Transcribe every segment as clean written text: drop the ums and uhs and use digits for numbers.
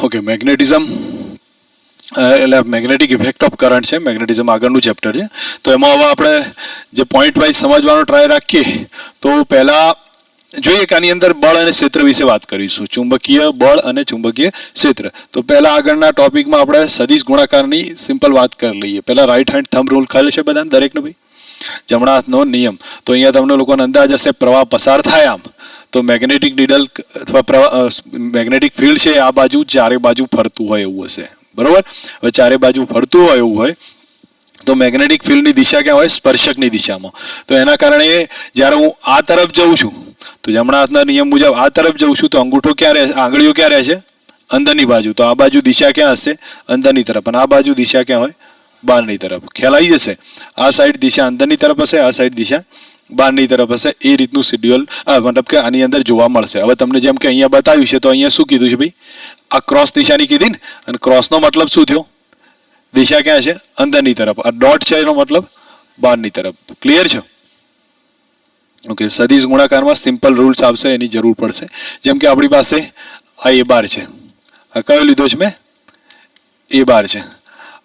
Okay, magnetism એટલે magnetic effect of current છે, magnetism આગળનું ચેપ્ટર છે. તો એમાં હવે આપણે જે પોઈન્ટ વાઇઝ સમજવાનો ટ્રાય રાખીએ તો પહેલાં જોઈએ કે આની અંદર બળ અને ક્ષેત્ર વિશે વાત કરીશું, ચુંબકીય બળ અને ચુંબકીય ક્ષેત્ર. તો પહેલાં આગળના ટોપિકમાં આપણે સદિશ ગુણાકારની સિમ્પલ વાત કરી લઈએ. પહેલાં રાઈટ હેન્ડ થંબ રૂલ ખ્યાલ છે બધાને, દરેકને ભાઈ? જમણા હાથનો નિયમ. તો અહીંયા તમને લોકોને અંદાજ હશે, પ્રવાહ પસાર થાય આમ તો મેગ્નેટિક નીડલ અથવા મેગ્નેટિક ફિલ્ડ છે આ બાજુ ચારે બાજુ ફરતું હોય એવું હશે, બરોબર? હવે ચારે બાજુ ફરતું હોય એવું હોય તો મેગ્નેટિક ફિલ્ડની દિશા ક્યાં હોય? સ્પર્શકની દિશામાં. તો એના કારણે જ્યારે હું આ તરફ જઉં છું તો જમણા હાથના નિયમ મુજબ આ તરફ જઉં છું તો અંગૂઠો ક્યાં રહે, આંગળીઓ ક્યાં રહે છે? અંદરની બાજુ. તો આ બાજુ દિશા ક્યાં હશે? અંદરની તરફ. અને આ બાજુ દિશા ક્યાં હોય? બહારની તરફ. ખ્યાલ આવી જશે? આ સાઈડ દિશા અંદરની તરફ હશે, આ સાઈડ દિશા બહારની તરફ હશે. એ રીતનું શેડ્યુલ મતલબ કે આની અંદર જોવા મળશે. હવે તમને જેમ કે અહીંયા બતાવ્યું છે તો અહીંયા શું કીધું છે ભાઈ? આ ક્રોસ દિશાની કીધી ને, અને ક્રોસનો મતલબ શું થયો? દિશા ક્યાં છે? અંદરની તરફ. આ ડોટ છે એનો મતલબ બહારની તરફ. ક્લિયર છે? ઓકે, સદિશ ગુણાકારમાં સિમ્પલ રૂલ્સ આવશે, એની જરૂર પડશે. જેમ કે આપણી પાસે આ એ બાર છે, આ કયો લીધો છે મેં? એ બાર છે.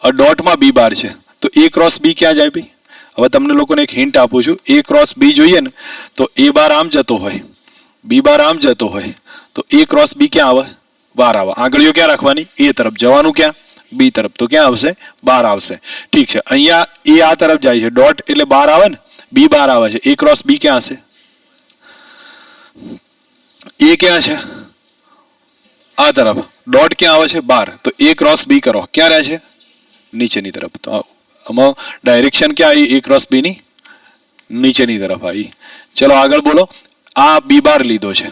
આ ડોટમાં બી બાર છે, તો એ ક્રોસ બી ક્યાં જાય ભાઈ? હવે તમને લોકોને એક હિન્ટ આપું છું, એ ક્રોસ બી જોઈએ ને તો એ બાર આમ જતો હોય, બી બાર આમ જતો હોય, તો એ ક્રોસ બી ક્યાં આવે? બહાર આવે. આંગળીઓ ક્યાં રાખવાની? એ તરફ. જવાનું ક્યાં? બી તરફ. તો ક્યાં આવશે? બહાર આવશે. ઠીક છે, અહીંયા એ આ તરફ જાય છે, ડોટ એટલે બહાર આવે ને, બી બહાર આવે છે. એ ક્રોસ બી ક્યાં હશે? એ ક્યાં છે? આ તરફ. ડોટ ક્યાં આવે છે? બહાર. તો એ ક્રોસ બી કરો, ક્યાં રહે છે? નીચેની તરફ. તો આમાં ડાયરેક્શન ક્યાં આવી? એ ક્રોસ બી ની નીચેની તરફ આવી. ચલો આગળ બોલો. આ બી બાર લીધો છે,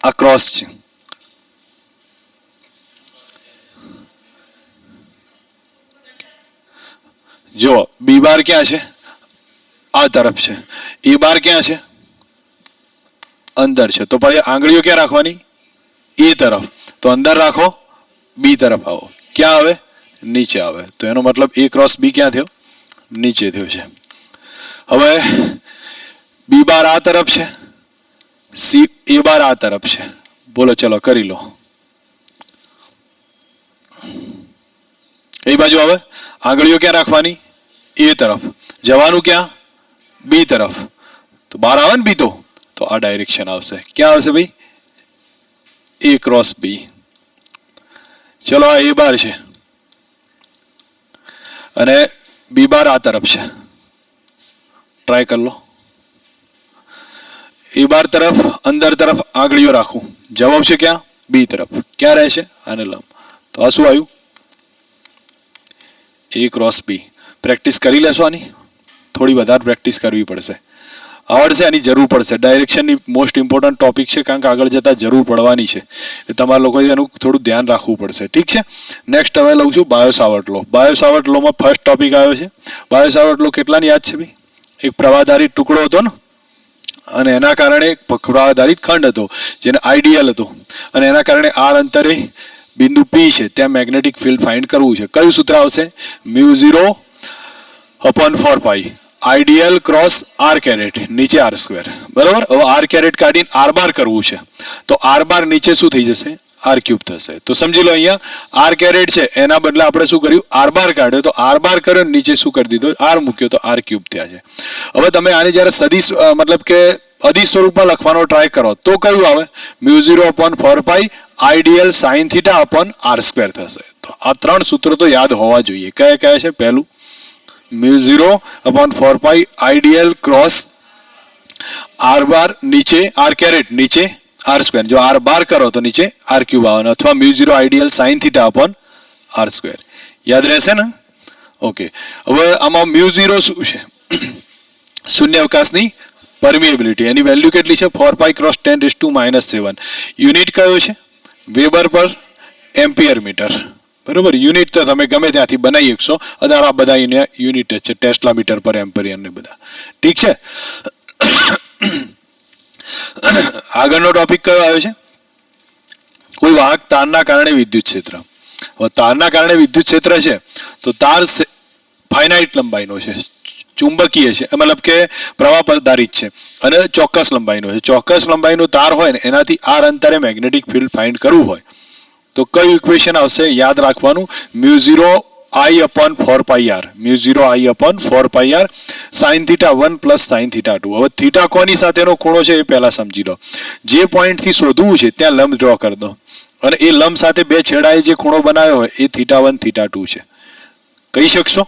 આ ક્રોસ છે. જો બી બાર ક્યાં છે? આ તરફ છે. એ બાર ક્યાં છે? અંદર છે. તો પછી આંગળીઓ ક્યાં રાખવાની? એ તરફ. તો અંદર રાખો, બી તરફ આવો. ક્યાં આવે? નીચે આવે. તો એનો મતલબ એ ક્રોસ બી ક્યાં થયો? નીચે થયો છે. હવે બી બાર આ તરફ છે, સી એ બાર આ તરફ છે. બોલો, ચલો કરી લો. એ બાજુ આવે. આંગળીઓ ક્યાં રાખવાની? એ તરફ. જવાનું ક્યાં? બી તરફ. તો બહાર આવે ને બી, તો આ ડાયરેક્શન આવશે. ક્યાં આવશે ભાઈ? એ ક્રોસ બી. ચલો આ એ બાર છે અને બી બાર આ તરફ છે. ટ્રાય કરી લો. એ બાર તરફ અંદર તરફ આંગળીઓ રાખું, જવાબ છે ક્યાં? બી તરફ. ક્યાં રહેશે? આને લંબ. તો આ શું આવ્યું? એ ક્રોસ બી. પ્રેક્ટિસ કરી લેશો આની, થોડી વધારે પ્રેક્ટિસ કરવી પડશે. આવડશે, આની જરૂર પડશે. ડાયરેક્શનની મોસ્ટ ઇમ્પોર્ટન્ટ ટોપિક છે, કારણ કે આગળ જતાં જરૂર પડવાની છે. એ તમારા લોકોએ એનું થોડું ધ્યાન રાખવું પડશે. ઠીક છે. નેક્સ્ટ હવે લઉં છું બાયો સાવર્ટ લો. બાયો સાવર્ટ લોમાં ફર્સ્ટ ટોપિક આવ્યો છે. બાયો સાવર્ટ લો કેટલાની યાદ છે ભાઈ? એક પ્રવાહધારિત ટુકડો હતો ને, અને એના કારણે એક પ્રવાહધારિત ખંડ હતો જેને આઈડિયલ હતો, અને એના કારણે આર અંતરે બિંદુ પી છે ત્યાં મેગ્નેટિક ફિલ્ડ ફાઇન્ડ કરવું છે. કયું સૂત્ર આવશે? μ0/4π આઈડિયલ ક્રોસ આર કેરેટ, નીચે આર સ્ક્વેર. બરાબર. હવે આર કેરેટ કાઢીને આર બાર કરવું છે, તો આર બાર નીચે શું થઈ જશે? આર ક્યુબ થશે. તો સમજી લો, અહીંયા આર કેરેટ છે એના બદલે આપણે શું કર્યું? આર બાર કાઢ્યો. તો આર બાર કર્યો, નીચે શું કરી દીધો? આર મૂક્યો, તો આર ક્યુબ થયા છે. હવે તમે આને જ્યારે સદિશ મતલબ કે અદિશ સ્વરૂપમાં લખવાનો ટ્રાય કરો તો કયું આવે? μ0/4π ideal sine theta upon R square થશે. તો આ ત્રણ સૂત્રો તો યાદ હોવા જોઈએ. કયા કયા છે? પહેલું μ0/4π આઈડિયલ ક્રોસ આર બાર નીચે આર કેરેટ નીચે આર સ્ક્વેર. જો આર બાર કરો તો નીચે આર ક્યુબ આવવાનો, અથવા μ0 ideal sine theta upon R square. યાદ રહેશે ને? ઓકે. હવે આમાં μ0 શું છે? શૂન્ય અવકાશની પરમિએબિલિટી. એની વેલ્યુ કેટલી છે? 4π × 10⁻⁷. યુનિટ કયો છે? વેબર પર એમ્પિયર મીટર. બરોબર. યુનિટ તો તમે ગમે ત્યાંથી બનાવી શકશો. અત્યારે આ બધા યુનિટ જ છે, ટેસ્લા મીટર પર એમ્પિયર ને બધા. ઠીક છે. આગળનો ટોપિક કયો આવ્યો છે? કોઈ વાહક તારના કારણે વિદ્યુત ક્ષેત્ર. હવે તારના કારણે વિદ્યુત ક્ષેત્ર છે તો તાર ફાઇનાઇટ લંબાઈનો છે, ચુંબકીય છે, મતલબ કે પ્રવાહ આધારિત છે, અને ચોક્કસ લંબાઈનો છે. ચોક્કસ લંબાઈનો તાર હોય ને એનાથી આર અંતરે મેગ્નેટિક ફિલ્ડ ફાઇન્ડ કરવું હોય તો કયું ઇક્વેશન આવશે યાદ રાખવાનું, mu 0 I upon 4 pi r, mu 0 I upon 4 pi r sin theta 1 plus sin theta 2. હવે થીટા કોની સાથેનો ખૂણો છે એ પહેલા સમજી લો. જે પોઈન્ટ થી શોધવું છે ત્યાં લંબ ડ્રો કરી દો અને એ લંબ સાથે બે છેડાએ જે ખૂણો બનાવ્યો હોય એ થીટા 1 થીટા 2 છે. કહી શકશો?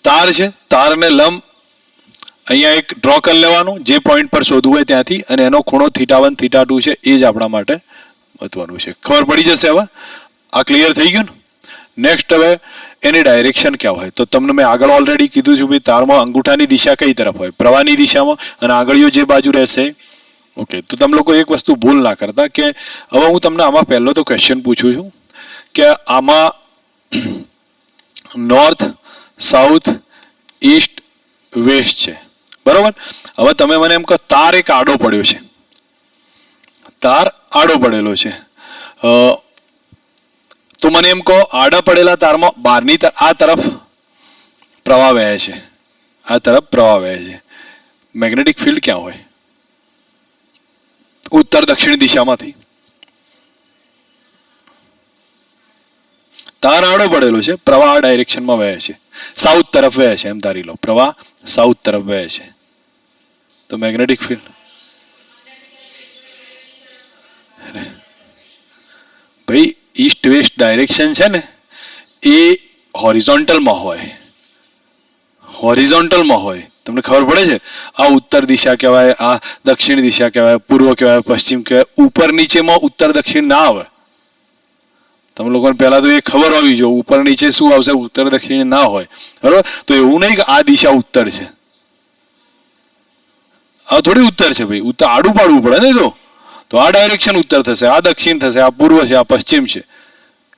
તાર છે, તારને લંબ અહીંયા એક ડ્રો કરી લેવાનું જે પોઈન્ટ પર શોધવું હોય ત્યાંથી, અને એનો ખૂણો થીટા 1 થીટા 2 છે. એ જ આપણા માટે મહત્વનું છે. ખબર પડી જશે હવે? આ ક્લિયર થઈ ગયું ને? નેક્સ્ટ હવે એની ડાયરેક્શન ક્યાં હોય, તો તમને મેં આગળ ઓલરેડી કીધું છે ભાઈ તારમાં અંગૂઠાની દિશા કઈ તરફ હોય, પ્રવાહની દિશામાં, અને આંગળીઓ જે બાજુ રહેશે. ઓકે, તો તમે લોકો એક વસ્તુ ભૂલ ના કરતા કે હવે હું તમને આમાં પહેલો તો ક્વેશ્ચન પૂછું છું કે આમાં નોર્થ, સાઉથ, ઈસ્ટ, વેસ્ટ છે, બરોબર? હવે તમે મને એમ કહો તાર એક આડો પડ્યો છે, તાર આડો પડેલો છે, તો મને એમ કહો આડા પડેલા તારમાં બહારની આ તરફ પ્રવાહ વહે છે, આ તરફ પ્રવાહ વહે છે, મેગ્નેટિક ફિલ્ડ ક્યાં હોય? ઉત્તર દક્ષિણ દિશામાંથી. તાર આડો પડેલો છે, પ્રવાહ આ ડાયરેક્શનમાં વહે છે, સાઉથ તરફ વહે છે, એમ ધારી લો પ્રવાહ સાઉથ તરફ વહે છે, તો મેગ્નેટિક ફિલ્ડ ભાઈ ઈસ્ટ વેસ્ટ ડાયરેક્શન છે ને એ હોરિઝોન્ટલમાં હોય, હોરિઝોન્ટલમાં હોય. તમને ખબર પડે છે? આ ઉત્તર દિશા કહેવાય, આ દક્ષિણ દિશા કહેવાય, પૂર્વ કહેવાય, પશ્ચિમ કહેવાય. ઉપર નીચેમાં ઉત્તર દક્ષિણ ના આવે. તમે લોકોને પહેલા તો એ ખબર હોવી જોઈએ ઉપર નીચે શું આવશે, ઉત્તર દક્ષિણ ના હોય, બરોબર? તો એવું નહીં કે આ દિશા ઉત્તર છે, આ થોડી ઉત્તર છે ભાઈ, ઉત્તર આડું પાડવું પડે ને. તો આ ડાયરેક્શન ઉત્તર થશે, આ દક્ષિણ થશે, આ પૂર્વ છે, આ પશ્ચિમ છે.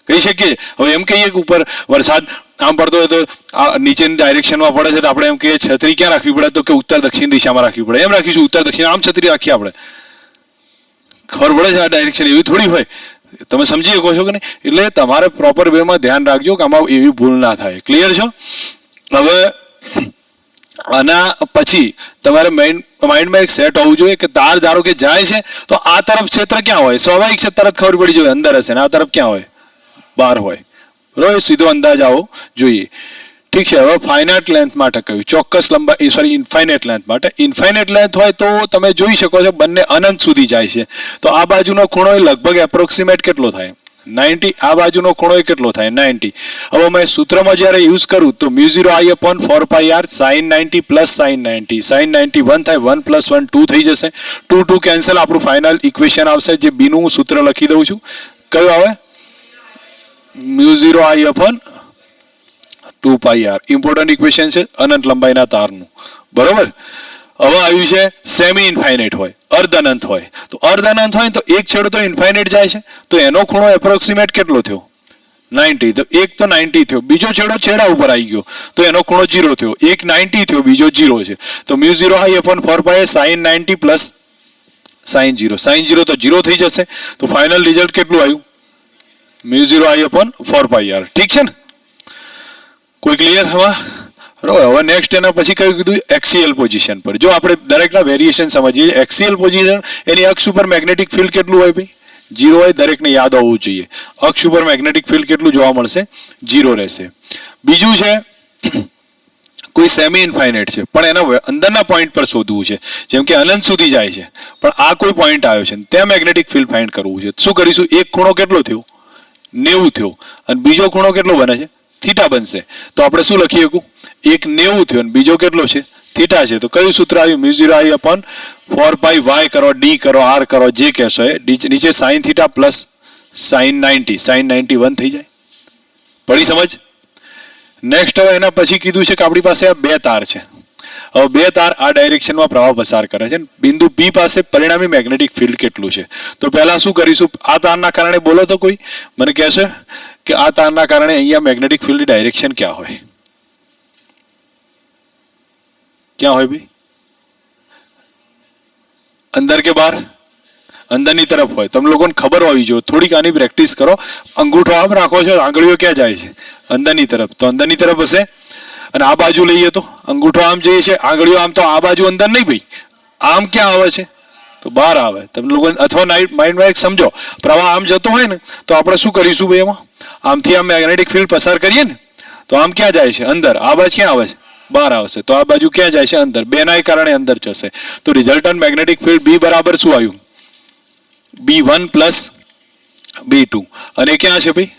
કહી શકીએ? હવે એમ કહીએ કે ઉપર વરસાદ આમ પડતો હોય તો આ નીચેની ડાયરેક્શનમાં પડે છે, તો આપણે એમ કહીએ છત્રી ક્યાં રાખવી પડે, તો કે ઉત્તર દક્ષિણ દિશામાં રાખવી પડે. એમ રાખીશું ઉત્તર દક્ષિણ, આમ છત્રી રાખીએ આપણે. ખબર પડે છે? આ ડાયરેક્શન એવી થોડી હોય. તમે સમજી શકો છો કે નહીં? એટલે તમારે પ્રોપર વેમાં ધ્યાન રાખજો કે આમાં એવી ભૂલ ના થાય. ક્લિયર છો? હવે આના પછી તમારે માઇન્ડમાં એક સેટ હોવું જોઈએ કે તાર ધારો કે જાય છે તો આ તરફ ક્ષેત્ર ક્યાં હોય? સ્વાભાવિક છે, તરત ખબર પડી જોઈએ અંદર હશે, ને આ તરફ ક્યાં હોય? બહાર હોય, બરોબર? સીધો અંદાજ આવો જોઈએ. ઠીક છે. હવે ફાઇનાઇટ લેન્થ માટે કહ્યું, ચોક્કસ લંબાઈ, સોરી ઇન્ફાઇનાઇટ લેન્થ માટે. ઇન્ફાઇનાઇટ લેન્થ હોય તો તમે જોઈ શકો છો બંને અનંત સુધી જાય છે, તો આ બાજુનો ખૂણો એ લગભગ એપ્રોક્સિમેટ કેટલો થાય? 90. આ બાજુનો ખૂણો એ કેટલો થાય? 90. હવે મેં સૂત્રમાં જ્યારે યુઝ કરું તો mu 0 I upon 4 pi r sin 90 plus sin 90, sin 90 1 થાય, 1 plus 1 2 થઈ જશે, 2 2 કેન્સલ, આપણું ફાઇનલ ઇક્વેશન આવશે. જે બીનું હું સૂત્ર લખી દઉં છું, કયું આવે? Mu 0 I upon 2 pi r. Important equation છે અનંત લંબાઈના તારનું, બરોબર? હવે આવ્યું છે સેમી ઇન્ફાઇનાઇટ હોય, અર્ધ અનંત હોય. તો અર્ધ અનંત હોય તો એક છેડો તો ઇન્ફાઇનાઇટ જાય છે, તો એનો ખૂણો એપ્રોક્સિમેટ કેટલો થયો? 90. તો એક તો 90 થયો, બીજો છેડો છેડા ઉપર આવી ગયો તો એનો ખૂણો 0 થયો. એક 90 થયો, બીજો 0 છે, તો mu 0 I upon 4 pi sin 90 plus sin 0, sin 0 તો 0 થઈ જશે. તો ફાઇનલ રિઝલ્ટ કેટલું આવ્યું? Mu 0 I upon 4 pi r. ઠીક છે ને? કોઈ ક્લિયર? હવે નેક્સ્ટ એના પછી કયું કીધું? એક્સિયલ પોઝિશન પર. જો આપણે દરેકના વેરિએશન સમજીએ, એક્સિયલ પોઝિશન એની અક્ષ ઉપર મેગ્નેટિક ફિલ્ડ કેટલું હોય ભાઈ? 0 હોય. દરેકને યાદ હોવું જોઈએ અક્ષ ઉપર મેગ્નેટિક ફિલ્ડ કેટલું જોવા મળશે? 0 રહેશે. બીજું છે કોઈ સેમી ઇન્ફાઇનાઇટ છે પણ એના અંદરના પોઈન્ટ પર શોધવું છે, જેમ કે અનંત સુધી જાય છે પણ આ કોઈ પોઈન્ટ આવ્યો છે ત્યાં મેગ્નેટિક ફિલ્ડ ફાઇન્ડ કરવું છે. શું કરીશું? એક ખૂણો કેટલો થયો? 90 થયો, અને બીજો ખૂણો કેટલો બને છે? થીટા બનશે. તો આપણે શું લખી શકું? એક 90 થયો અને બીજો કેટલો છે? થીટા છે. તો કયું સૂત્ર આવ્યું? Mu 0 I upon 4 pi y કરો, d કરો, r કરો, જે કહેશો એ. નીચે sin theta plus sin 90, sin 91 થઈ જાય. પડી સમજ? નેક્સ્ટ હવે એના પછી કીધું છે કે આપણી પાસે આ બે તાર છે. હવે બે તાર આ ડાયરેક્શનમાં પ્રવાહ પસાર કરે છે. બિંદુ P પાસે પરિણામી મેગ્નેટિક ફિલ્ડ કેટલું છે? તો પહેલા શું કરીશું? આ તારના કારણે બોલો તો કોઈ મને કહેશે કે આ તારના કારણે અહીંયા મેગ્નેટિક ફિલ્ડ ડાયરેક્શન ક્યાં હોય? ક્યાં હોય ભાઈ? અંદર કે બહાર? અંદરની તરફ હોય. તમે લોકોને ખબર હોવી જોઈએ, થોડીક આની પ્રેક્ટિસ કરો. અંગૂઠો આમ રાખો છો, આંગળીઓ ક્યાં જાય છે? અંદરની તરફ. તો અંદરની તરફ હશે. અને આ બાજુ લઈએ તો અંગૂઠો આમ જઈએ છે, આંગળીઓ આમ, તો આ બાજુ અંદર નહીં ભાઈ, આમ ક્યાં આવે છે? તો 12 આવે. તમે લોકો અથવા માઇન્ડમાં એક સમજો, પ્રવાહ આમ જતો હોય ને તો આપણે શું કરીશું ભાઈ, એમાં આમથી આમ મેગ્નેટિક ફિલ્ડ પસાર કરીએ ને તો આમ ક્યાં જાય છે? અંદર. આ બાજુ ક્યાં આવે છે? બહાર આવશે. તો આ બાજુ ક્યાં જાય છે? અંદર. બેના કારણે અંદર જશે. તો રિઝલ્ટન્ટ મેગ્નેટિક ફિલ્ડ B બરાબર શું આવ્યું? B1 plus B2. અને ક્યાં છે ભાઈ?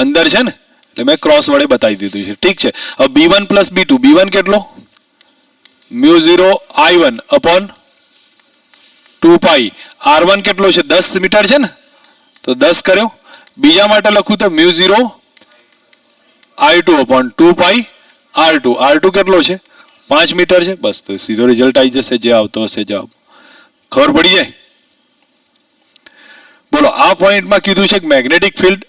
અંદર છે ને, એટલે મેં ક્રોસ વડે બતાવી દીધું છે. ઠીક છે. હવે B1 પ્લસ B2. B1 કેટલો? μ0 I1 અપોન 2 પાઈ. R1 કેટલો છે? 10 મીટર છે ને, તો 10 કર્યો. બીજા માટે લખું તો μ0 I2 અપોન 2 પાઈ R2. R2 કેટલો છે? 5 મીટર છે. બસ, તો સીધો રિઝલ્ટ આવી જશે, જે આવતો હશે જવાબ. ખબર પડી જાય? બોલો, આ પોઈન્ટમાં કીધું છે કે મેગ્નેટિક ફિલ્ડ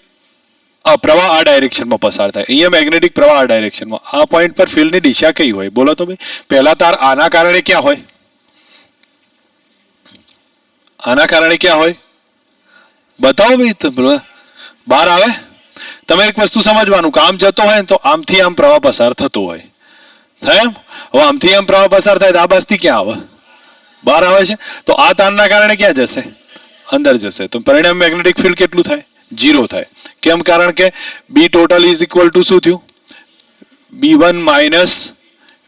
પ્રવાહ આ ડાયરેક્શનમાં પસાર થાય. અહીંયા મેગ્નેટિક પ્રવાહ આ ડાયરેક્શનમાં. આ પોઈન્ટ પર ફિલ્ડની દિશા કઈ હોય? બોલો તો ભાઈ. પહેલા તાર આના કારણે ક્યાં હોય? આના કારણે ક્યાં હોય? બતાવો ભાઈ. બહાર આવે. તમે એક વસ્તુ સમજવાનું, કે આમ જતો હોય ને તો આમથી આમ પ્રવાહ પસાર થતો હોય. થાય એમ? હવે આમથી આમ પ્રવાહ પસાર થાય તો આ બાજુથી ક્યાં આવે? બહાર આવે છે. તો આ તારના કારણે ક્યાં જશે? અંદર જશે. તો પરિણામ મેગ્નેટિક ફિલ્ડ કેટલું થાય? 0 થાય. કેમ? કારણ કે B total is equal two શું થયું? B1 minus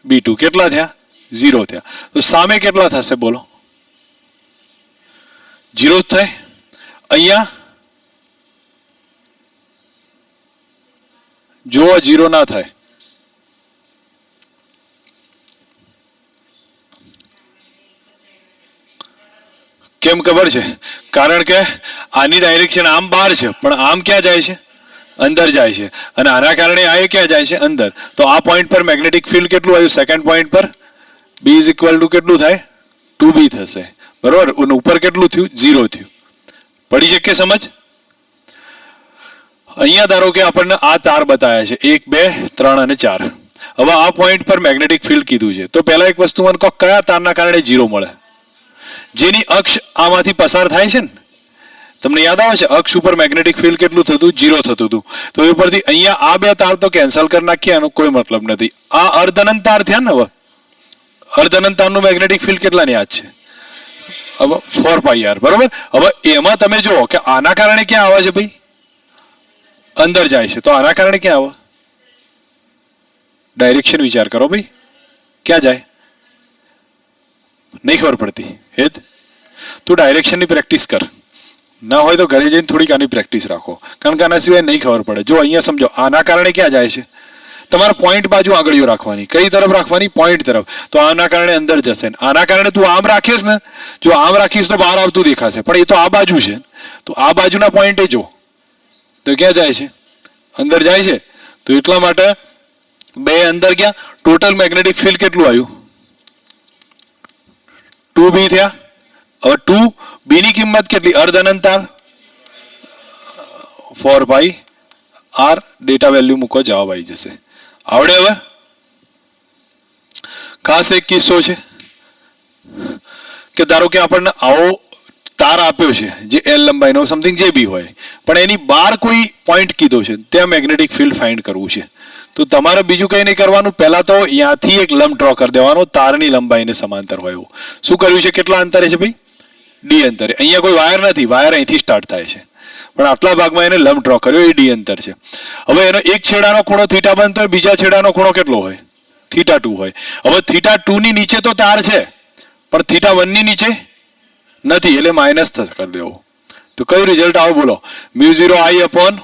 B2. કેટલા થયા? 0 થયા. તો સામે કેટલા થશે બોલો? 0 જ થાય. અહીંયા જો 0 ના થાય. કેમ ખબર છે? કારણ કે આની ડાયરેક્શન આમ બહાર છે, પણ આમ ક્યાં જાય છે? અંદર જાય છે. અને આના કારણે આ ક્યાં જાય છે? અંદર. તો આ પોઈન્ટ પર મેગ્નેટિક ફિલ્ડ કેટલું આવ્યું? સેકન્ડ પોઈન્ટ પર B ઇઝ ઇક્વલ ટુ કેટલું થાય? 2B થશે. બરોબર. ઉપર કેટલું થયું? 0 થયું. પડી શકે સમજ? અહીંયા ધારો કે આપણને આ તાર બતાવ્યા છે 1 2 3 અને 4. હવે આ પોઈન્ટ પર મેગ્નેટિક ફિલ્ડ કીધું છે. તો પહેલા એક વસ્તુ મને કહો, કયા તારના કારણે 0 મળે? જેની અક્ષ આમાંથી પસાર થાય છે ને, તમને યાદ આવે છે અક્ષ ઉપર મેગ્નેટિક ફિલ્ડ કેટલું થતું? 0 થતું હતું. તો એ પરથી અહીંયા આ બે તાર તો કેન્સલ કરી નાખીએ, એનો કોઈ મતલબ નથી. આ અર્ધનંત તાર થયા ને. હવે અર્ધનંત તારનું મેગ્નેટિક ફિલ્ડ કેટલાની યાદ છે? હવે 4 પાઈ R. બરોબર. હવે એમાં તમે જુઓ કે આના કારણે ક્યાં આવે છે ભાઈ? અંદર જાય છે. તો આના કારણે ક્યાં આવે? ડાયરેક્શન વિચાર કરો ભાઈ. ક્યાં જાય? નહીં ખબર પડતી હેત? તું ડાયરેક્શનની પ્રેક્ટિસ કર. ના હોય તો ઘરે જઈને થોડીક આની પ્રેક્ટિસ રાખો, કારણ કે આના સિવાય નહીં ખબર પડે. જો અહીંયા સમજો, આના કારણે ક્યાં જાય છે? તમારે પોઈન્ટ બાજુ આંગળીઓ રાખવાની. કઈ તરફ રાખવાની? પોઈન્ટ તરફ. તો આના કારણે અંદર જશે. આના કારણે તું આમ રાખીશ ને, જો આમ રાખીશ તો બહાર આવતું દેખાશે, પણ એ તો આ બાજુ છે. તો આ બાજુના પોઈન્ટે જો તો ક્યાં જાય છે? અંદર જાય છે. તો એટલા માટે બે અંદર ગયા. ટોટલ મેગ્નેટિક ફિલ્ડ કેટલું આવ્યું? 2B થયા. હવે 2B ની કિંમત કેટલી? અર્ધ અનંત તાર 4 પાઈ R. ડેટા વેલ્યુ મૂકો, જવાબ આવી જશે. આવડે? હવે ખાસ એક કિસ્સો છે કે ધારો કે આપણને આવો તાર આપ્યો છે જે L લંબાઈનો સમથિંગ જે બી હોય, પણ એની બહાર કોઈ પોઈન્ટ કીધો છે, ત્યાં મેગ્નેટિક ફિલ્ડ ફાઇન્ડ કરવું છે. તો તમારે બીજું કંઈ નહીં કરવાનું, પહેલા તો અહીંયાથી એક લંબ ડ્રો કરી દેવાનો તારની લંબાઈને સમાંતર હોય એવું. શું કર્યું છે? કેટલા અંતરે છે ભાઈ? D અંતરે. અહીંયા કોઈ વાયર નથી, વાયર અહીંથી સ્ટાર્ટ થાય છે, પણ આટલા ભાગમાં એને લંબ ડ્રો કર્યો, એ D અંતર છે. હવે એનો એક છેડાનો ખૂણો થીટા બનતો હોય, બીજા છેડાનો ખૂણો કેટલો હોય? θ2 હોય. હવે θ2 ની નીચે તો તાર છે, પણ θ1 ની નીચે નથી, એટલે માઇનસ કરી દેવો. તો કયું રિઝલ્ટ આવે બોલો? μ0 I અપોન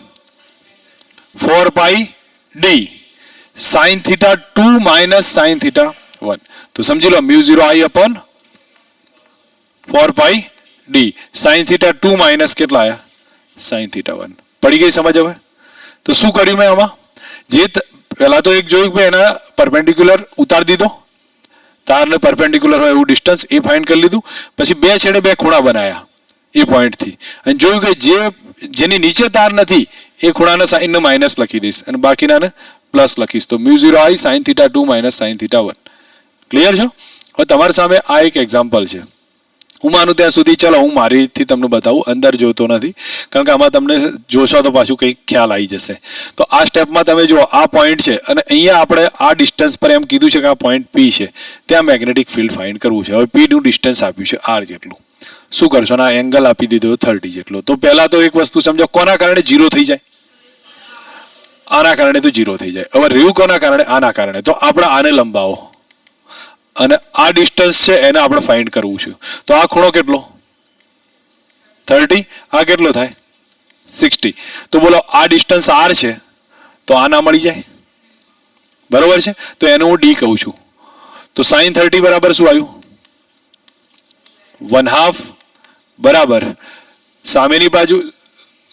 4 pi D sin θ2 minus sin θ1. તો સમજી લો μ0 I અપોન 4 પાઈ D sin θ2 માઇનસ કેટલા આયા? sin θ1. પડી ગઈ સમજ? હવે તો શું કર્યું મેં આમાં? જે પહેલા તો એક જોયું કે એના પરપેન્ડિક્યુલર ઉતારી દીધો, તારને પરપેન્ડિક્યુલર હોય એવું ડિસ્ટન્સ, એ ફાઇન્ડ કરી લીધું. પછી બે છેડે બે ખૂણા બનાવ્યા એ પોઈન્ટથી, અને જોયું કે જેની નીચે તાર નથી એ ખૂણાના સાઇનને માઇનસ લખી દઈશ અને બાકીનાને પ્લસ લખીશ. તો μ0 I sin θ2 minus sin θ1. Clear છો? હવે તમારી સામે આ એક એક્ઝામ્પલ છે હું માનું ત્યાં સુધી. ચલો હું મારી રીતથી તમને બતાવું, અંદર જોતો નથી કારણ કે આમાં તમને જોશો તો પાછું કંઈક ખ્યાલ આવી જશે. તો આ સ્ટેપમાં તમે જુઓ આ પોઈન્ટ છે અને અહીંયા આપણે આ ડિસ્ટન્સ પર એમ કીધું છે કે આ પોઈન્ટ પી છે, ત્યાં મેગ્નેટિક ફિલ્ડ ફાઇન્ડ કરવું છે. હવે પીનું ડિસ્ટન્સ આપ્યું છે આર જેટલું. શું કરશો? અને આ એંગલ આપી દીધો 30 જેટલો. તો પહેલાં તો એક વસ્તુ સમજો, કોના કારણે 0 થઈ જાય? આના કારણે તો 0 થઈ જાય. હવે રહ્યું કોના કારણે? આના કારણે. તો આપણે આને લંબાવો અને આ ડિસ્ટન્સ છે એને આપણે ફાઇન્ડ કરવું છે. તો આ ખૂણો કેટલો? 30. આ કેટલો થાય? 60. તો બોલો આ ડિસ્ટન્સ આર છે તો આ ના મળી જાય, બરોબર છે? તો એને હું ડી કહું છું. તો sin 30 બરાબર શું આવ્યું? 1/2 બરાબર સામેની બાજુ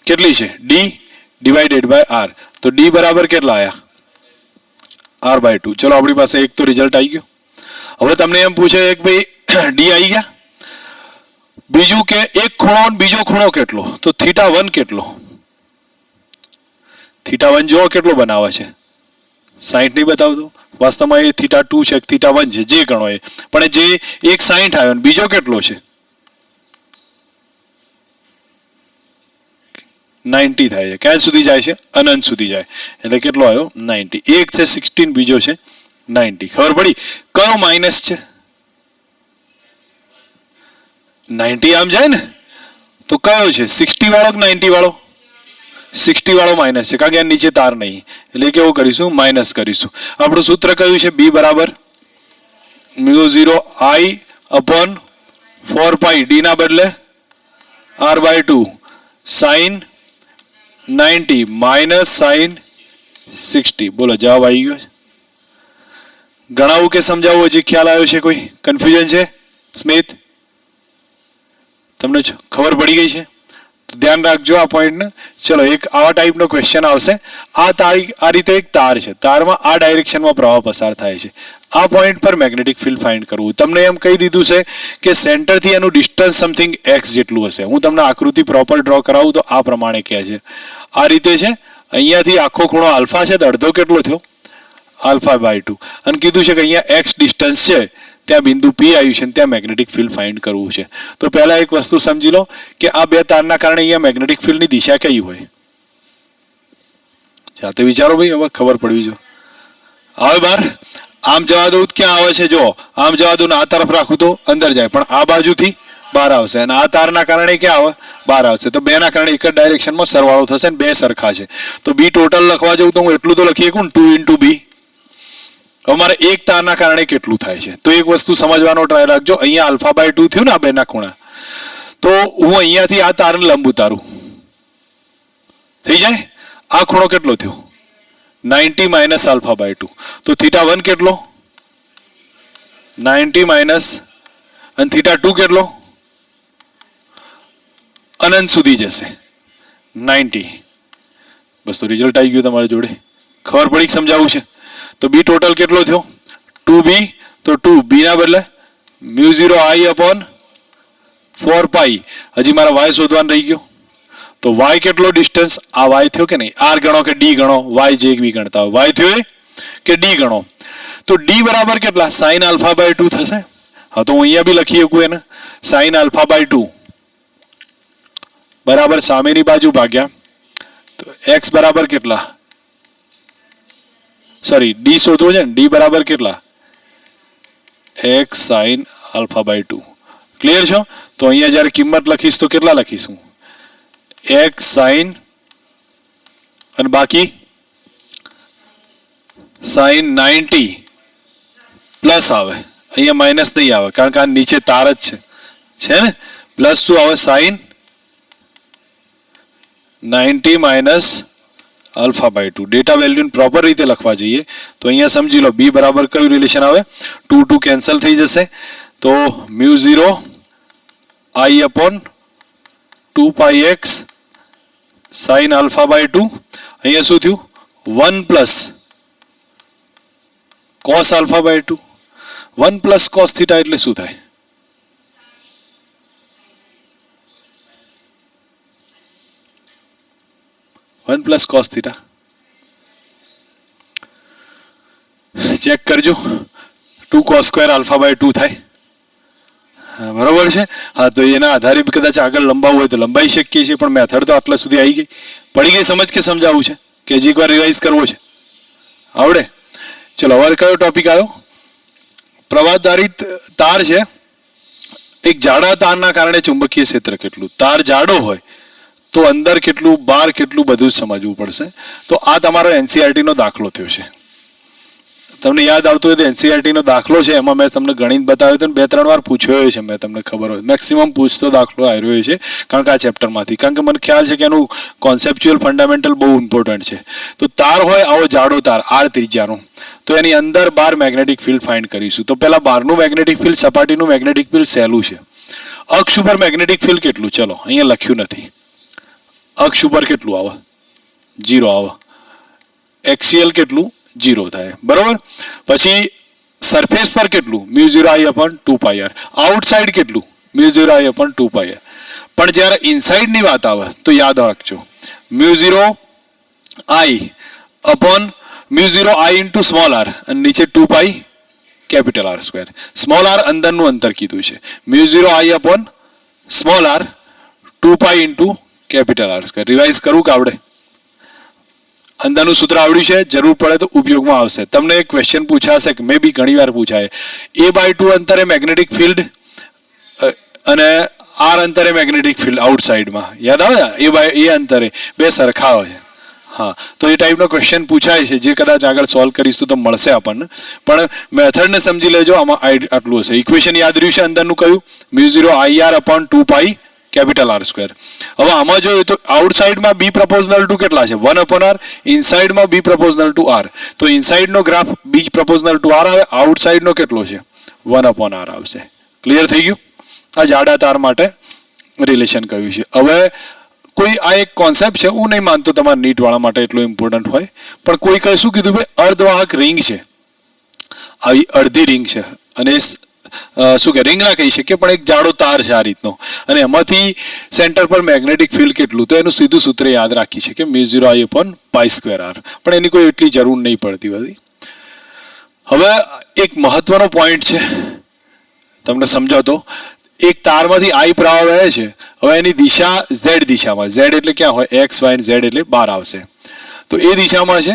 કેટલી છે? D divided by R. તો ડી બરાબર કેટલા આવ્યા? r/2. ચલો આપણી પાસે એક તો રિઝલ્ટ આવી ગયો. હવે તમને એમ પૂછે કે ભાઈ ડી આવી ગયા, બીજું કે એક ખૂણો અને બીજો ખૂણો કેટલો? તો θ1 કેટલો? θ1 જો કેટલો બનાવે છે? 60 નહીં બતાવતો, વાસ્તવમાં એ θ2 છે θ1 છે, જે ગણો એ, પણ જે એક 60 આવ્યો અને બીજો કેટલો છે? 90 થાય છે. ક્યાં સુધી જાય છે? અનંત સુધી જાય. એટલે કેટલો આવ્યો? 90. એક છે 16, બીજો છે 90. ખબર પડી? કયો માઇનસ છે? 90 આમ જાય ને તો કયો છે? 60 વાળો કે 90 વાળો? 60 વાળો માઇનસ છે કારણ કે નીચે તાર નહીં, એટલે કેવું કરીશું? માઇનસ કરીશું. આપણું સૂત્ર કયું છે? બી બરાબર μ0 I upon 4 પાઈ ડી ના બદલે r/2 sin 90 માઇનસ sin 60. બોલો જવાબ આવી ગયો. ગણાવું કે સમજાવવું? હજી ખ્યાલ આવ્યો છે? કોઈ કન્ફ્યુઝન છે? સ્મિત, તમને ખબર પડી ગઈ છે? તો ધ્યાન રાખજો આ પોઈન્ટને. ચલો એક આવા ટાઈપનો ક્વેશ્ચન આવશે. આ રીતે એક તાર છે, તારમાં આ ડાયરેક્શનમાં પ્રવાહ પસાર થાય છે. આ પોઈન્ટ પર મેગ્નેટિક ફિલ્ડ ફાઇન્ડ કરવું. તમને એમ કહી દીધું છે કે સેન્ટરથી એનું ડિસ્ટન્સ સમથિંગ x જેટલું હશે. હું તમને આકૃતિ પ્રોપર ડ્રો કરાવું તો આ પ્રમાણે કહે છે. આ રીતે છે. અહીંયાથી આખો ખૂણો આલ્ફા છે તો અડધો કેટલો થયો? α/2. અને કીધું છે કે અહીંયા x ડિસ્ટન્સ છે, ત્યાં બિંદુ P આવ્યું છે, ત્યાં મેગ્નેટિક ફિલ્ડ ફાઇન્ડ કરવું છે. તો પહેલા એક વસ્તુ સમજી લો કે આ બે તારના કારણે અહીંયા મેગ્નેટિક ફિલ્ડની દિશા કઈ હોય? જાતે વિચારો ભાઈ, હવે ખબર પડવી જો. આવે બહાર? આમ જવા દઉં ક્યાં આવે છે? જો આમ જવા દઉં ને આ તરફ રાખું તો અંદર જાય, પણ આ બાજુથી બહાર આવશે અને આ તારના કારણે ક્યાં આવે? બહાર આવશે. તો બેના કારણે એક જ ડાયરેક્શનમાં સરવાળો થશે ને બે સરખા છે. તો બી ટોટલ લખવા જવું તો હું એટલું તો લખી શકું, 2 × b. અમારે એક તારના કારણે કેટલું થાય છે? તો એક વસ્તુ સમજવાનો ટ્રાય રાખજો. અહીંયા α/2 થયું ને આ બેના ખૂણા, તો હું અહીંયાથી આ તારને લંબ ઉતારું, થઈ જાય. આ ખૂણો કેટલો થયો? 90 માઇનસ α/2. તો θ1 કેટલો? 90 માઇનસ, અને θ2 કેટલો? અનંત સુધી જશે 90. બસ તો રિઝલ્ટ આવી ગયું તમારી જોડે. ખબર પડી? સમજાવવું છે? તો બી ટોટલ કેટલો થયો? 2b. તો 2b ના બદલે μ0 I upon 4 પાઈ. હજી મારા y શોધવાનું રહી ગયો. તો y કેટલો ડિસ્ટન્સ? આ y થયો કે નહીં? r ગણો કે d ગણો? y જે બી ગણતા હોય. y થયો કે d ગણો? તો d બરાબર કેટલા? sin α/2 થશે. હા, તો હું અહીંયા બી લખી શકું એને sin α/2 બરાબર સામેની બાજુ ભાગ્યા, તો x બરાબર કેટલા? સોરી, ડી શોધવો છે ને. ડી બરાબર કેટલા? x sin α/2. ક્લિયર છો? તો અહીંયા જ્યારે કિંમત લખીશ તો કેટલા લખીશું? x sin, અને બાકી sin 90 પ્લસ આવે. અહીંયા માઇનસ નહીં આવે કારણ કે આ નીચે તાર જ છે ને. પ્લસ શું આવે? sin 90 minus α/2. ડેટા વેલ્યુને પ્રોપર રીતે લખવા જઈએ તો અહીંયા સમજી લો બી બરાબર કયું રિલેશન આવે? 2 કેન્સલ થઈ જશે. તો μ0 I upon 2 pi x sin α/2. અહીંયા શું થયું? 1 પ્લસ cos α/2. 1 પ્લસ cos θ એટલે શું થાય? One plus cos theta. Check करजो. 2 cos સ્ક્વેર α/2 થાય. હા બરોબર છે. હા તો એના આધારે કદાચ આગળ લંબાવવું હોય તો લંબાઈ શકીએ છીએ, પણ મેથડ તો આટલા સુધી આવી ગઈ. પડી ગઈ સમજ કે સમજાવવું છે કે હજી એકવાર રિવાઇઝ કરવો છે? આવડે? ચલો હવે કયો ટોપિક આવ્યો? પ્રવાહધારિત તાર છે. એક જાડા તારના કારણે ચુંબકીય ક્ષેત્ર કેટલું? તાર જાડો હોય તો અંદર કેટલું, બહાર કેટલું, બધું જ સમજવું પડશે. તો આ તમારો એનસીઆરટી નો દાખલો થયો છે. તમને યાદ આવતું હોય તો એનસીઆરટી નો દાખલો છે, એમાં મેં તમને ગણિત બતાવ્યું હતું, 2-3 વાર પૂછ્યો છે મેં, તમને ખબર હોય. મેક્સિમમ પૂછતો દાખલો આવ્યો છે, કારણ કે આ ચેપ્ટરમાંથી, કારણ કે મને ખ્યાલ છે કે એનું કોન્સેપ્ચ્યુઅલ ફંડામેન્ટલ બહુ ઇમ્પોર્ટન્ટ છે. તો તાર હોય આવો જાડો તાર આર ત્રિજ્યાનો, તો એની અંદર બાર મેગ્નેટિક ફિલ્ડ ફાઇન્ડ કરીશું. તો પહેલા બહારનું મેગ્નેટિક ફિલ્ડ, સપાટીનું મેગ્નેટિક ફિલ્ડ સહેલું છે. અક્ષ ઉપર મેગ્નેટિક ફિલ્ડ કેટલું? ચલો અહીંયા લખ્યું નથી. અક્ષ ઉપર કેટલું આવે? 0 આવે. એક્સિયલ કેટલું? 0 થાય. બરોબર. પછી સરફેસ પર કેટલું? μ0I/2πr. આઉટસાઇડ કેટલું? μ0I/2πr. પણ જ્યારે ઇનસાઇડની વાત આવે તો યાદ રાખજો, μ0I ઇન્ટુ સ્મોલ આર અને નીચે 2π capital R square. Small R અંદરનું અંતર કીધું છે. μ0I/સ્મોલ R 2π into capital R square. Revise કરું કે આવડે? અંદરનું સૂત્ર આવડ્યું છે? જરૂર પડે તો ઉપયોગમાં આવશે. તમને એક ક્વેશ્ચન પૂછાશે કે મે બી ઘણી વાર પૂછાય, a/2 અંતરે મેગ્નેટિક ફિલ્ડ અને આર અંતરે મેગ્નેટિક ફિલ્ડ આઉટસાઇડમાં, યાદ આવે? એ અંતરે બે સરખા હોય. હા, તો એ ટાઈપનો ક્વેશ્ચન પૂછાય છે, જે કદાચ આગળ સોલ્વ કરીશું તો મળશે આપણને. પણ મેથડને સમજી લેજો. આમાં આટલું હશે. ઇક્વેશન યાદ રહ્યું છે અંદરનું કયું? μ0IR/2π capital R square. હવે આમાં જોઈએ તો આઉટસાઇડમાં બી પ્રપોઝનલ ટુ કેટલા છે? 1/r. ઇનસાઇડમાં બી પ્રપોઝનલ ટુ આર. તો ઇનસાઇડનો graph B proportional to R આવે, આઉટસાઇડનો કેટલો છે? 1/r આવશે. ક્લિયર થઈ ગયું? આ જાડા તાર માટે રિલેશન કહ્યું છે. હવે કોઈ આ એક કોન્સેપ્ટ છે, હું નહીં માનતો તમારા નીટવાળા માટે એટલું ઇમ્પોર્ટન્ટ હોય, પણ કોઈ કહે શું કીધું ભાઈ, અર્ધવાહક રિંગ છે, આવી અડધી રિંગ છે, અને શું કે રિંગ ના કહી શકીએ, પણ એક જાડો તાર છે આ રીતનો, અને એમાંથી સેન્ટર પર મેગ્નેટિક ફિલ્ડ કેટલું? તો એનું સીધું સૂત્ર યાદ રાખી છે કે μ0I/π²r. પણ એની કોઈ એટલી જરૂર નહીં પડતી બધી. હવે એક મહત્વનો પોઈન્ટ છે, તમને સમજાવતો. એક તારમાંથી આઈ પ્રવાહ વહે છે. હવે એની દિશા ઝેડ દિશામાં, ઝેડ એટલે ક્યાં હોય? એક્સ, વાય, ઝેડ એટલે બહાર આવશે. તો એ દિશામાં છે,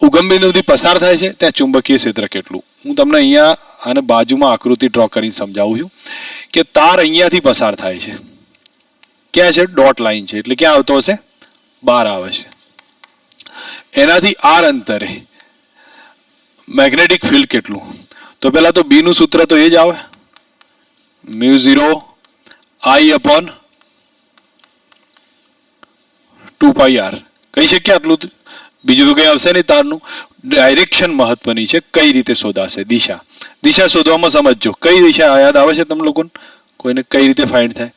ઉગમ બિંદુથી પસાર થાય છે, ત્યાં ચુંબકીય ક્ષેત્ર કેટલું? હું તમને અહીંયા અને બાજુમાં આકૃતિ ડ્રો કરીને સમજાવું છું કે તાર અહીંયાથી પસાર થાય છે, ક્યાં છે? ડોટ લાઈન છે, એટલે ક્યાં આવતો હશે? બહાર આવે છે. એનાથી આર અંતરે મેગ્નેટિક ફિલ્ડ કેટલું? તો પહેલા તો બી નું સૂત્ર તો એ જ આવે, μ0I/2πr. કહી શકીએ આટલું? બીજું તો કંઈ આવશે નહીં. તારનું ડાયરેક્શન મહત્વની છે, કઈ રીતે શોધાશે? દિશા. દિશા શોધવામાં સમજજો. કઈ દિશા યાદ આવે છે તમે લોકોને? કોઈને કઈ રીતે ફાઇન્ડ થાય?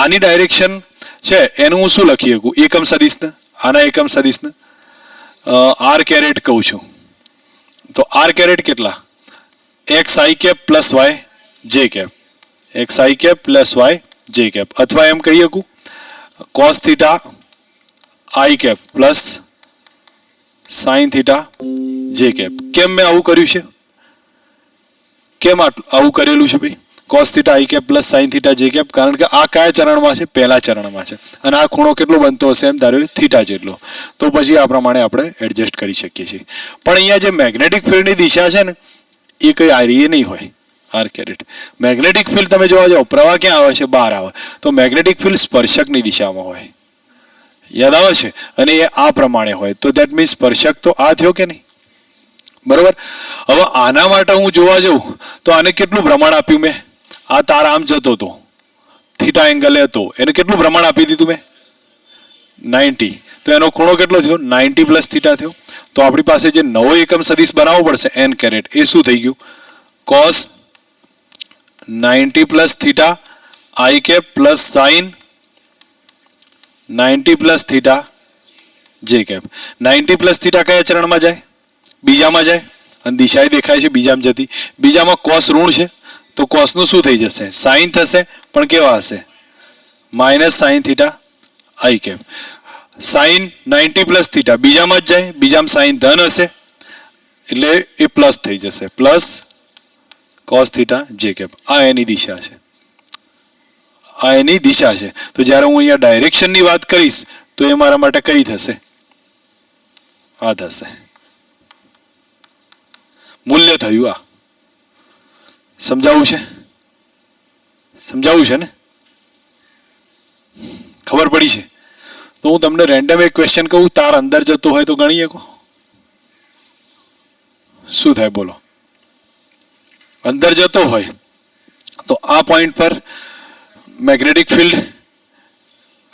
આની ડાયરેક્શન છે, એનું હું શું લખી શકું? એકમ સદિશને, આના એકમ સદિશને આર કેરેટ કહું છું. તો આર કેરેટ કેટલા? xi plus Y J cap, xi plus Y J cap, અથવા એમ કહી શકું cos theta I cap plus sine theta J cap. કેમ મેં આવું કર્યું છે? કેમ આવું કરેલું છે ભાઈ? cos theta I cap plus sine theta J cap, કારણ કે આ કયા ચરણમાં છે? પહેલા ચરણમાં છે, અને આ ખૂણો કેટલો બનતો હશે? એમ ધાર્યો થીટા જેટલો. તો પછી આ પ્રમાણે આપણે એડજસ્ટ કરી શકીએ છીએ. પણ અહીંયા જે મેગ્નેટિક ફિલ્ડની દિશા છે ને, એ કઈ આરી નહીં હોય. આર કેરેટ મેગ્નેટિક ફિલ્ડ તમે જોવા જાઓ, પ્રવાહ ક્યાં આવે છે? બહાર આવે. તો મેગ્નેટિક ફિલ્ડ સ્પર્શકની દિશામાં હોય, યાદ આવે છે? અને એ આ પ્રમાણે હોય. તો દેટ મીન્સ સ્પર્શક તો આ થયો કે નહીં? બરોબર. હવે આના માટે હું જોવા જાઉં તો આને કેટલું પ્રમાણ આપ્યું મેં? આ તાર આમ જતો હતો, થીટા એંગલે હતો, એને કેટલું પ્રમાણ આપી દીધું મેં? 90. તો એનો ખૂણો કેટલો થયો? 90 પ્લસ થીટા થયો. તો આપણી પાસે જે નવો એકમ સદિશ બનાવવો પડશે n કેરેટ, એ શું થઈ ગયું? cos 90 plus theta I cap plus sine 90 plus theta J cap. 90 plus theta કયા ચરણમાં જાય? બીજામાં જાય, અને દિશા દેખાય છે બીજામાં જતી. બીજામાં કોસ ઋણ છે, તો કોસનું શું થઈ જશે? સાઇન થશે, પણ કેવા હશે? Minus sine theta I cap. Sine 90 plus theta બીજામાં જ જાય, બીજામાં સાઇન ધન હશે, એટલે એ પ્લસ થઈ જશે, plus cos theta J cap. આ એની દિશા છે. આ એની દિશા છે. તો જ્યારે હું અહીંયા ડાયરેક્શનની વાત કરીશ તો એ મારા માટે કઈ થશે? આ થશે. મૂલ્ય થયું. આ સમજાવવું છે? સમજાવવું છે ને? ખબર પડી છે? તો હું તમને રેન્ડમ એક ક્વેશ્ચન કહું, તાર અંદર જતો હોય તો ગણી શકો. શું થાય બોલો? અંદર જતો હોય તો આ પોઈન્ટ પર મેગ્નેટિક ફિલ્ડ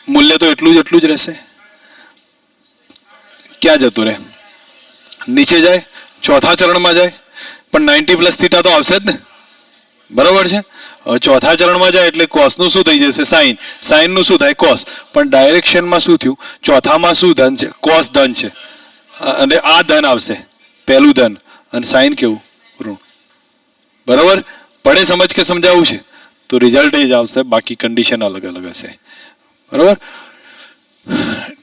મૂલ્ય તો એટલું જ રહેશે. ક્યાં જતું રહે? નીચે જાય, ચોથા ચરણમાં જાય, પણ 90 + થીટા તો આવશે જ ને, બરોબર છે? હવે ચોથા ચરણમાં જાય એટલે કોસનું શું થઈ જશે? સાઇન. સાઇનનું શું થાય? કોસ. પણ ડાયરેક્શનમાં શું થયું? ચોથામાં શું ધન છે? કોસ ધન છે, અને આ ધન આવશે, પહેલું ધન, અને સાઇન કેવું? ઋણ. બરોબર? પડે સમજ કે સમજાવવું છે? તો રિઝલ્ટ એ જ આવશે, બાકી કન્ડિશન અલગ અલગ હશે. બરોબર?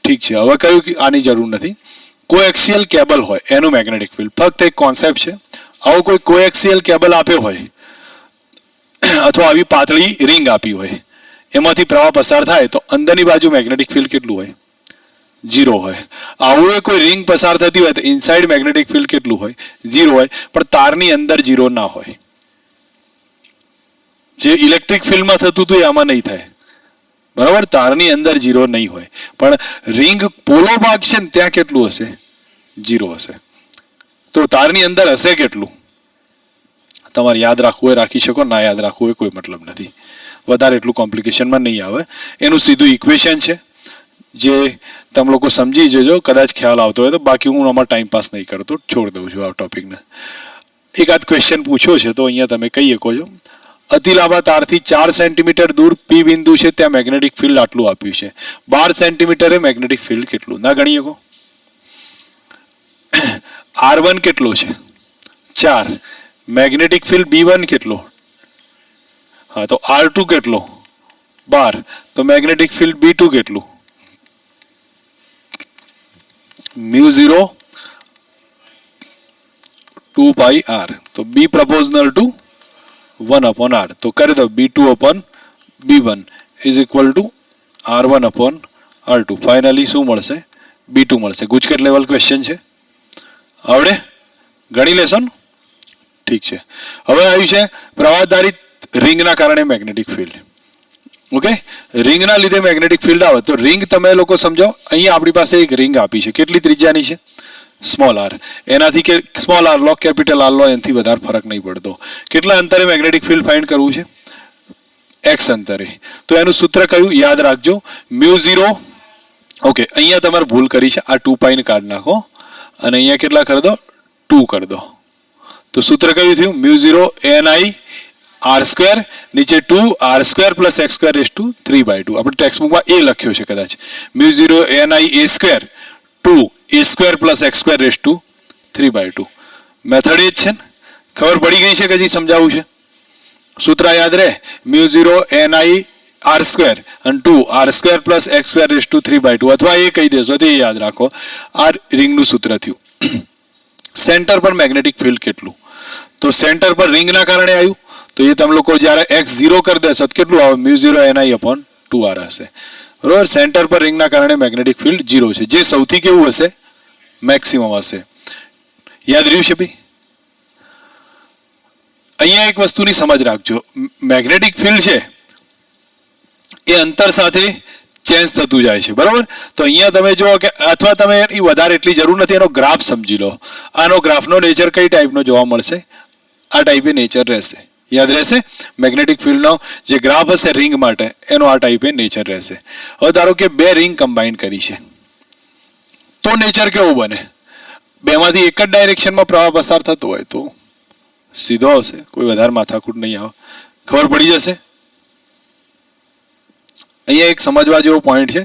ઠીક છે. હવે કહ્યું કે આની જરૂર નથી. કોએક્સિયલ કેબલ હોય એનું મેગ્નેટિક ફિલ્ડ, ફક્ત એક કોન્સેપ્ટ છે. આવો કોઈ કોએક્સિયલ કેબલ આપ્યો હોય અથવા આવી પાતળી રિંગ આપી હોય, એમાંથી પ્રવાહ પસાર થાય તો અંદરની બાજુ મેગ્નેટિક ફિલ્ડ કેટલું હોય? 0 હોય. આવું કોઈ રિંગ પસાર થતી હોય તો ઇનસાઇડ મેગ્નેટિક ફિલ્ડ કેટલું હોય? 0 હોય. પણ તારની અંદર 0 ના હોય. જે ઇલેક્ટ્રિક ફિલ્ડમાં થતું હતું એ આમાં નહીં થાય. બરાબર? તારની અંદર 0 નહીં હોય, પણ રિંગ પોલો ભાગ છે ને ત્યાં કેટલું હશે? 0 હશે. તો તારની અંદર હશે કેટલું? તમારે યાદ રાખવું હોય રાખી શકો, ના યાદ રાખવું હોય કોઈ મતલબ નથી. વધારે એટલું કોમ્પ્લિકેશનમાં નહીં આવે. એનું સીધું ઇક્વેશન છે, જે તમે લોકો સમજી જજો, કદાચ ખ્યાલ આવતો હોય તો. બાકી હું આમાં ટાઈમ પાસ નહીં કરતો, છોડ દઉં છું આ ટોપિકને. એકાદ ક્વેશ્ચન પૂછ્યો છે તો અહીંયા તમે કહી શકો છો. અતિલાંબા તારથી 4 સેન્ટીમીટર દૂર પી બિંદુ છે, ત્યાં મેગ્નેટિક ફિલ્ડ આટલું આપ્યું છે. 12 સેન્ટીમીટરે મેગ્નેટિક ફિલ્ડ કેટલું? ના ગણી શકો? R1 કેટલો છે? 4. મેગ્નેટિક ફિલ્ડ B1 કેટલો? હા, તો R2 કેટલો? 12. તો મેગ્નેટિક ફિલ્ડ B2 કેટલું? μ0 2πr. તો B proportional to 1/r. તો કરી દો B2/B1 is equal to R1/R2. Finally શું મળશે? B2 મળશે. ગુજકેટ લેવલ ક્વેશ્ચન છે, આવડે? ગણી લેશો ને? ઠીક છે. હવે આવ્યું છે પ્રવાહધારિત રિંગના કારણે મેગ્નેટિક ફિલ્ડ. ઓકે, રિંગના લીધે મેગ્નેટિક ફિલ્ડ આવે તો રિંગ તમે લોકો સમજો. અહીંયા આપણી પાસે એક રિંગ આપી છે, કેટલી ત્રિજ્યાની છે? Small r. એનાથી કે સ્મોલ r લો, કેપિટલ r લો, એનાથી વધારે ફરક નહીં પડતો. કેટલા અંતરે મેગ્નેટિક ફિલ્ડ ફાઇન્ડ કરવું છે? x અંતરે. તો એનું સૂત્ર કયું? યાદ રાખજો, μ0. ઓકે, અહીંયા તમારે ભૂલ કરી છે, આ 2π ને કાઢી નાખો અને અહીંયા કેટલા કરી દો? 2 કરી દો. તો સૂત્ર કયું થયું? μ0 ni r², નીચે 2 r² + x² 3/2. આપણે ટેક્સ્ટબુકમાં એ લખ્યો છે કદાચ. μ0 ni a² 2 a² + x² 3/2. Method એ જ છે ને? ખબર પડી ગઈ છે કે હજી સમજાવવું છે? સૂત્ર યાદ રહે, μ0 ni r² અને 2 r² + x² 3/2. અથવા એ કહી દેશો તો એ યાદ રાખો. આ રિંગનું સૂત્ર થયું. સેન્ટર પર મેગ્નેટિક ફિલ્ડ કેટલું? તો સેન્ટર પર રિંગના કારણે આવ્યું, તો એ તમે લોકો જ્યારે x0 કરી દેશો તો કેટલું આવે? μ0 ni/2r હશે. બરોબર? સેન્ટર પર રિંગના કારણે મેગ્નેટિક ફિલ્ડ 0 છે, જે સૌથી કેવું હશે? મેક્સિમમ હશે. યાદ રહ્યું છે ભાઈ? અહીંયા એક વસ્તુની સમજ રાખજો, મેગ્નેટિક ફિલ્ડ છે એ અંતર સાથે ચેન્જ થતું જાય છે. બરોબર? તો અહીંયા તમે જુઓ કે, અથવા તમે એ વધારે એટલી જરૂર નથી, એનો ગ્રાફ સમજી લો. આનો ગ્રાફનો નેચર કઈ ટાઈપનો જોવા મળશે? આ ટાઈપે નેચર રહેશે. યાદ રહેશે? મેગ્નેટિક ફિલ્ડનો જે ગ્રાફ હશે રિંગ માટે, એનો આ ટાઈપે નેચર રહેશે. હવે ધારો કે 2 રિંગ કમ્બાઈન કરી છે, તો નેચર કેવો બને? બેમાંથી એક જ ડાયરેક્શનમાં પ્રવાહ પસાર થતો હોય તો સીધો આવશે, કોઈ વધારે માથાકૂટ નહીં આવે. ખબર પડી જશે? અહીંયા એક સમજવા જેવો પોઈન્ટ છે,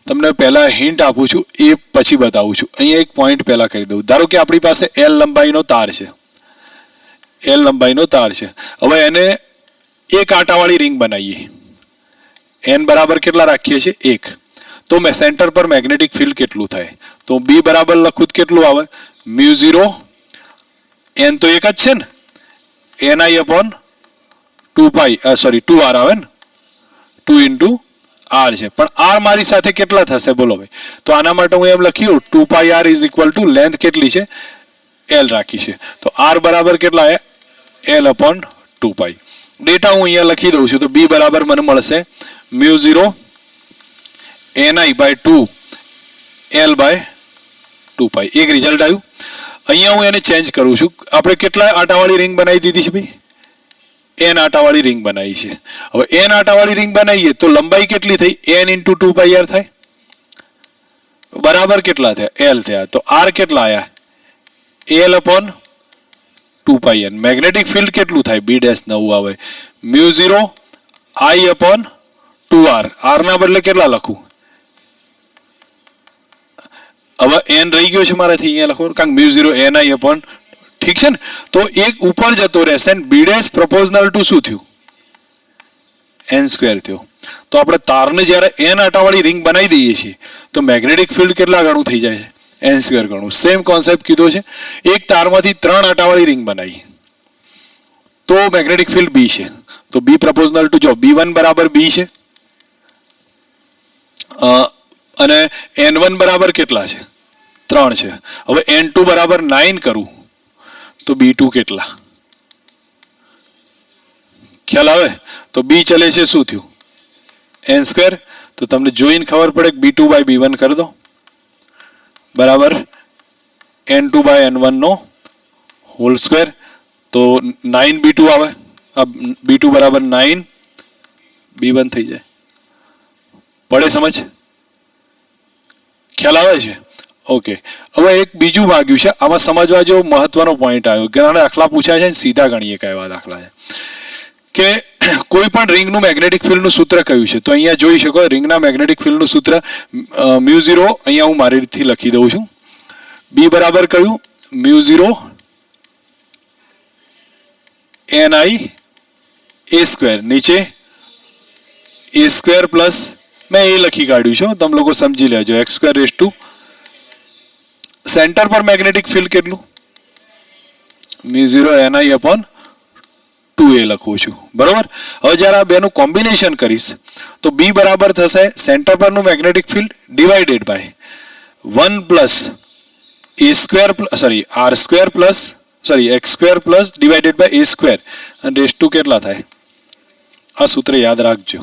તમને પહેલા હિન્ટ આપું છું, એ પછી બતાવું છું. અહીંયા એક પોઈન્ટ પહેલા કરી દઉં. ધારો કે આપણી પાસે L લંબાઈનો તાર છે. L લંબાઈનો તાર છે. હવે એને એક આંટાવાળી રિંગ બનાવીએ. n બરાબર કેટલા રાખીએ છીએ? 1. તો સેન્ટર પર મેગ્નેટિક ફિલ્ડ કેટલું થાય? તો B બરાબર લખું તો કેટલું આવે? μ0 n તો એક જ છે ને, ni/2π 2r આવે ને, 2 ઇન્ટુ આર છે, પણ આર મારી સાથે કેટલા થશે બોલો ભાઈ? તો આના માટે હું એમ લખ્યું 2 pi R is equal to length કેટલી છે? એલ રાખી છે, તો આર બરાબર કેટલા છે? એલ અપોન 2 પાઈ. ડેટા હું અહીંયા લખી દઉં છું, તો બી બરાબર મને મળશે mu 0 NI by 2 L by 2 pi. એક રિઝલ્ટ આવ્યું. અહીંયા હું એને ચેન્જ કરું છું. આપણે કેટલા આટાવાળી રિંગ બનાવી દીધી છે ભાઈ? એન આટાવાળી રિંગ બનાવી છે. હવે એન આટાવાળી રિંગ બનાવીએ તો લંબાઈ કેટલી થઈ? એન ઇન્ટુ 2 પાઈ આર થાય, બરાબર કેટલા થયા? એલ થયા. તો આર કેટલા આવ્યા? L upon 2 pi N. Magnetic field કેટલું થાય? બી ડેશ 9 આવે. Mu 0 I upon 2 R. R ના બદલે કેટલા લખું? હવે એન રહી ગયો છે મારાથી અહીંયા લખવાનું, કારણ મ્યુ 0 એન આઈ અપોન, ઠીક છે ને? તો એક ઉપર જતો રહેશે ને બી ડેશ પ્રોપોઝનલ ટુ શું થયું? એન સ્ક્વેર થયો. તો આપણે તારને જ્યારે એન આટાવાળી રિંગ બનાવી દઈએ છીએ તો મેગ્નેટિક ફિલ્ડ કેટલા ગણું થઈ જાય છે? એન સ્ક્વેર ગણું. સેમ કોન્સેપ્ટ કીધો છે. એક તારમાંથી 3 આટાવાળી રિંગ બનાવી તો મેગ્નેટિક ફિલ્ડ બી છે, તો બી પ્રપોઝનલ ટુ, જો B1 બરાબર બી છે અને N1 બરાબર કેટલા છે? 3 છે. હવે N2 બરાબર 9 કરું તો B2 કેટલા? ખ્યાલ આવે? તો બી ચલે છે શું થયું? N square. તો તમને જોઈને ખબર પડે કે B2 બાય B1 કરી દો બરાબર N2 by N1 no whole square. તો 9 B2 આવે, B2 બરાબર 9 B1 થઈ જાય. પડે સમજ? ખ્યાલ આવે છે? ઓકે. હવે એક બીજું ભાગ્યું છે, આમાં સમજવા જેવો મહત્વનો પોઈન્ટ આવ્યો. ઘણા દાખલા પૂછાય છે ને સીધા ગણીએ કયા દાખલા છે કે કોઈ પણ રિંગનું મેગ્નેટિક ફિલ્ડનું સૂત્ર કયું છે? તો અહીંયા જોઈ શકો રિંગના મેગ્નેટિક ફિલ્ડનું સૂત્ર મ્યુ 0, અહીંયા હું મારી રીતથી લખી દઉં છું. બી બરાબર કયું? Mu 0 N I A square, નીચે એ સ્ક્વેર પ્લસ, મેં એ લખી કાઢ્યું છે, તમે લોકો સમજી લેજો, X square raise to, centre પર મેગ્નેટિક ફિલ્ડ કેટલું? Mu 0 N I upon 2a લખું છું, બરોબર. હવે જ્યારે આ બેનું કોમ્બિનેશન કરીશ તો બી બરાબર થશે સેન્ટર પરનું magnetic field divided by 1 plus A square, sorry R square plus, sorry X square plus divided by A square અને રેઝ ટુ કેટલા થાય? આ સૂત્ર યાદ રાખજો,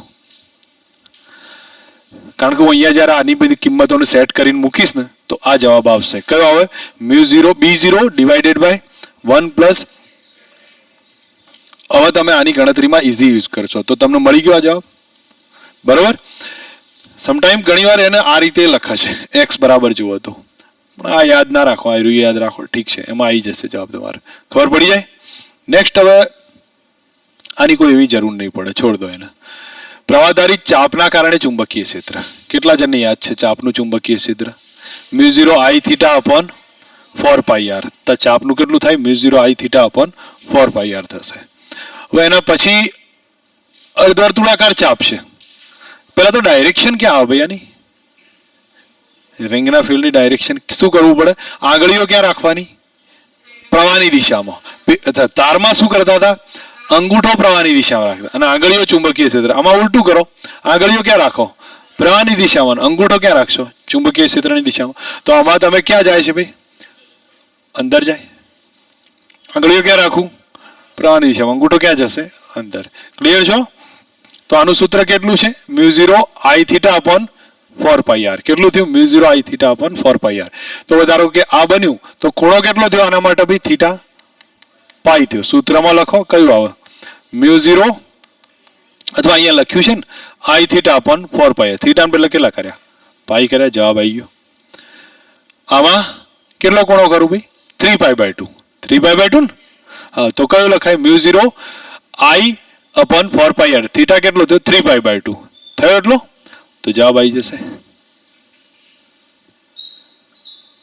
કારણ કે હું અહીંયા જ્યારે આની બધી કિંમતોને સેટ કરીને મૂકીશ ને તો આ જવાબ આવશે. કયો આવે? Mu 0 B0 divided by 1 plus. હવે તમે આની ગણતરીમાં ઇઝી યુઝ કરશો તો તમને મળી ગયો આ જવાબ, બરોબર. સમટાઈમ ઘણીવાર એને આ રીતે લખે છે, એક્સ બરાબર જુઓ તો, પણ આ યાદ ના રાખો, આ યાદ રાખો, ઠીક છે, એમાં આવી જશે જવાબ, તમારે ખબર પડી જાય. નેક્સ્ટ, હવે આની કોઈ એવી જરૂર નહીં પડે, છોડ દો એને. પ્રવાહધારિત ચાપના કારણે ચુંબકીય ક્ષેત્ર. કેટલા જણને યાદ છે ચાપનું ચુંબકીય ક્ષેત્ર? મ્યુ 0 આઈ થીટા અપોન 4 પાઈ આર. તો ચાપનું કેટલું થાય? મ્યુ 0 આઈ થીટા અપોન 4 પાઈ આર થશે. હવે એના પછી અર્ધવર્તુળાકાર ચાપ છે. પહેલા તો ડાયરેક્શન ક્યાં આવે ભાઈ આની? રિંગના ફિલ્ડની ડાયરેક્શન શું કરવું પડે? આંગળીઓ ક્યાં રાખવાની? પ્રવાહની દિશામાં. તારમાં શું કરતા હતા? અંગૂઠો પ્રવાહની દિશામાં રાખતા અને આંગળીઓ ચુંબકીય ક્ષેત્ર. આમાં ઉલટું કરો, આંગળીઓ ક્યાં રાખો? પ્રવાહની દિશામાં, અંગૂઠો ક્યાં રાખશો? ચુંબકીય ક્ષેત્રની દિશામાં. તો આમાં તમે ક્યાં જાય છે ભાઈ? અંદર જાય. આંગળીઓ ક્યાં રાખું? પ્રવાહની દિશામાં. અંગૂઠો ક્યાં જશે? અંદર. ક્લિયર છો? તો આનું સૂત્ર કેટલું છે? મ્યુ 0 આઈ થીટા અપોન 4 પાઈ આર. કેટલું થયું? મ્યુ 0 આઈ થીટા અપોન 4 પાઈ આર. તો ધારો કે આ બન્યું તો ખૂણો કેટલો થયો આના માટે ભાઈ? થીટા પાઈ થયો. સૂત્રમાં લખો કયું આવે? મ્યુ 0, અથવા અહીંયા લખ્યું છે ને આઈ થીટા અપોન 4 પાઈ. થીટા ને બદલે કેટલા કર્યા? પાઈ કર્યા. જવાબ આવી ગયો. આમાં કેટલો ખૂણો કરું ભાઈ? 3 પાઈ બાય 2. 3 પાઈ બાય 2 ને? હા, તો કયું લખાય? Mu 0 I upon 4 pi R. Theta કેટલો થયો? 3 પાઈ બાય 2 થયો એટલો. તો જવાબ આવી જશે.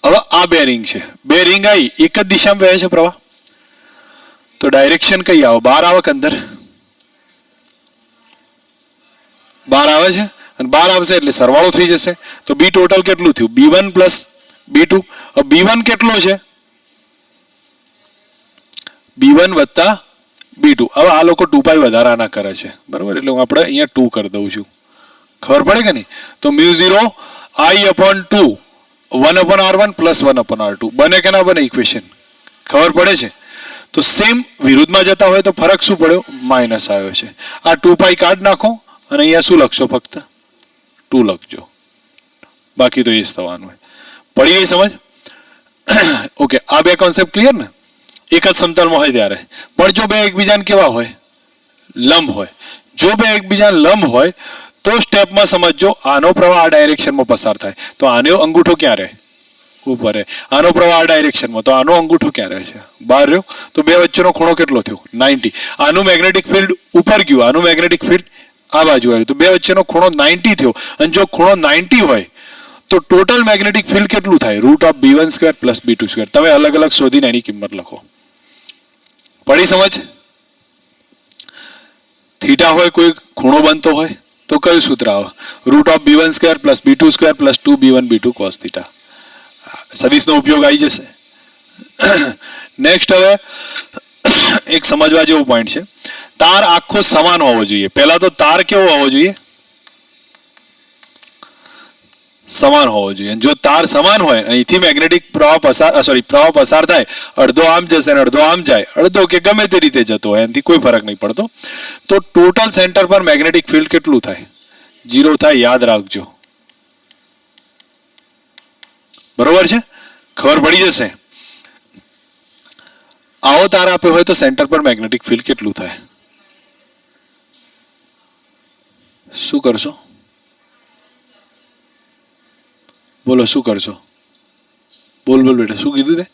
હવે આ બે રિંગ છે, બે રિંગ આવી, એક જ દિશામાં વહે છે પ્રવાહ, તો ડાયરેક્શન કઈ આવે? બહાર આવે કે અંદર? બહાર આવે છે, અને બહાર આવશે એટલે સરવાળો થઈ જશે. તો બી ટોટલ કેટલું થયું? B1 plus B2. B1 કેટલો છે? B1 વત્તા B2. હવે આ લોકો 2 પાઈ વધારાના કરે છે, બરાબર, એટલે હું આપણે અહીંયા 2 કરી દઉં છું. ખબર પડે કે નહીં? તો μ0 I/2 1/r1 પ્લસ 1/r2 બને કે ના બને ઇક્વેશન? ખબર પડે છે? તો સેમ વિરુદ્ધમાં જતા હોય તો ફરક શું પડ્યો? માઇનસ આવ્યો છે. આ 2 પાઈ કાઢ નાખો અને અહીંયા શું લખશો? ફક્ત 2 લખજો, બાકી તો એ જ થવાનું હોય. પડી ગઈ સમજ? ઓકે, આ બે કોન્સેપ્ટ ક્લિયર ને? એક જ સમતલમાં હોય ત્યારે. પણ જો બે એકબીજાને કેવા હોય? લંબ હોય. જો બે એકબીજાને લંબ હોય તો સ્ટેપમાં સમજજો, આનો પ્રવાહ આ ડાયરેક્શનમાં પસાર થાય તો આનો અંગૂઠો ક્યાં રહે? ઉપર રહે. આનો પ્રવાહ આ ડાયરેક્શનમાં તો આનો અંગૂઠો ક્યાં રહે છે? બહાર રહ્યો. તો બે વચ્ચેનો ખૂણો કેટલો થયો? 90. આનું મેગ્નેટિક ફિલ્ડ ઉપર ગયું, આનું મેગ્નેટિક ફિલ્ડ આ બાજુ આવ્યું, તો બે વચ્ચેનો ખૂણો 90 થયો. અને જો ખૂણો 90 હોય તો ટોટલ મેગ્નેટિક ફિલ્ડ કેટલું થાય? √(b1² + b2²). તમે અલગ અલગ શોધીને એની કિંમત લખો. પડી સમજ? થીટા હોય, કોઈ ખૂણો બનતો હોય તો કયું સૂત્ર આવે? √(b1² + b2² + 2b1 b2 cos θ. સદિશનો ઉપયોગ આવી જશે. નેક્સ્ટ હવે એક સમજવા જેવો પોઈન્ટ છે. તાર આખો સમાન હોવો જોઈએ. પહેલા તો તાર કેવો હોવો જોઈએ? સમાન હોવો જોઈએ. જો તાર સમાન હોય, અહીંથી મેગ્નેટિક પ્રવાહ પસાર થાય, અડધો આમ જશે અને અડધો આમ જાય, અડધો કે ગમે તે રીતે જતો હોય, એનાથી કોઈ ફરક નહીં પડતો, તો ટોટલ સેન્ટર પર મેગ્નેટિક ફિલ્ડ કેટલું થાય? 0 થાય. યાદ રાખજો, બરોબર છે? ખબર પડી જશે. આવો તાર આપ્યો હોય તો સેન્ટર પર મેગ્નેટિક ફિલ્ડ કેટલું થાય? શું કરશો? બોલો, શું કરશો? બોલ બેટા, શું કીધું તે?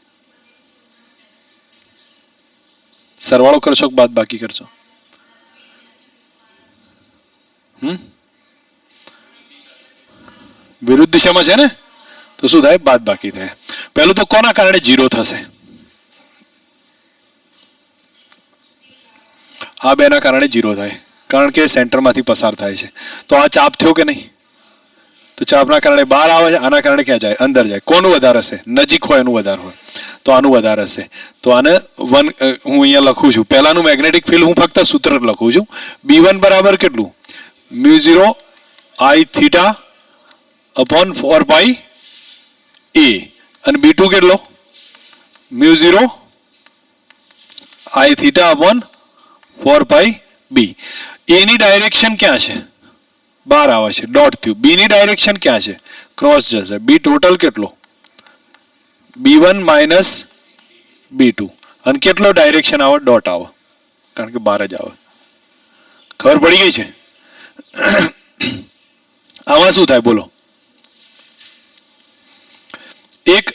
સરવાળો કરશો કે બાદ બાકી કરશો? વિરુદ્ધ દિશામાં છે ને, તો શું થાય? બાદ બાકી થાય. પહેલું તો કોના કારણે 0 થશે? આ બેના કારણે 0 થાય, કારણ કે સેન્ટરમાંથી પસાર થાય છે. તો આ ચાપ થયો કે નહીં? તો ચાપના કારણે બહાર આવે છે, આના કારણે ક્યાં જાય? અંદર જાય. કોનું વધારે હશે? નજીક હોય એનું વધારે હોય, તો આનું વધારે હશે. તો આને 1 હું અહીંયા લખું છું. પહેલાનું મેગ્નેટિક ફિલ્ડ હું ફક્ત સૂત્ર લખું છું. B1 બરાબર કેટલું? μ0 I/4πa. અને B2 કેટલો? μ0 I/4πb. A ની ડાયરેક્શન ક્યાં છે? બહાર આવે છે, ડોટ થયું. B ની ડાયરેક્શન ક્યાં છે? ક્રોસ જશે. B ટોટલ કેટલો? B1 - B2. અને કેટલો ડાયરેક્શન આવે? ડોટ આવે, કારણ કે બહાર જ આવે. ખબર પડી ગઈ છે? આમાં શું થાય બોલો? એક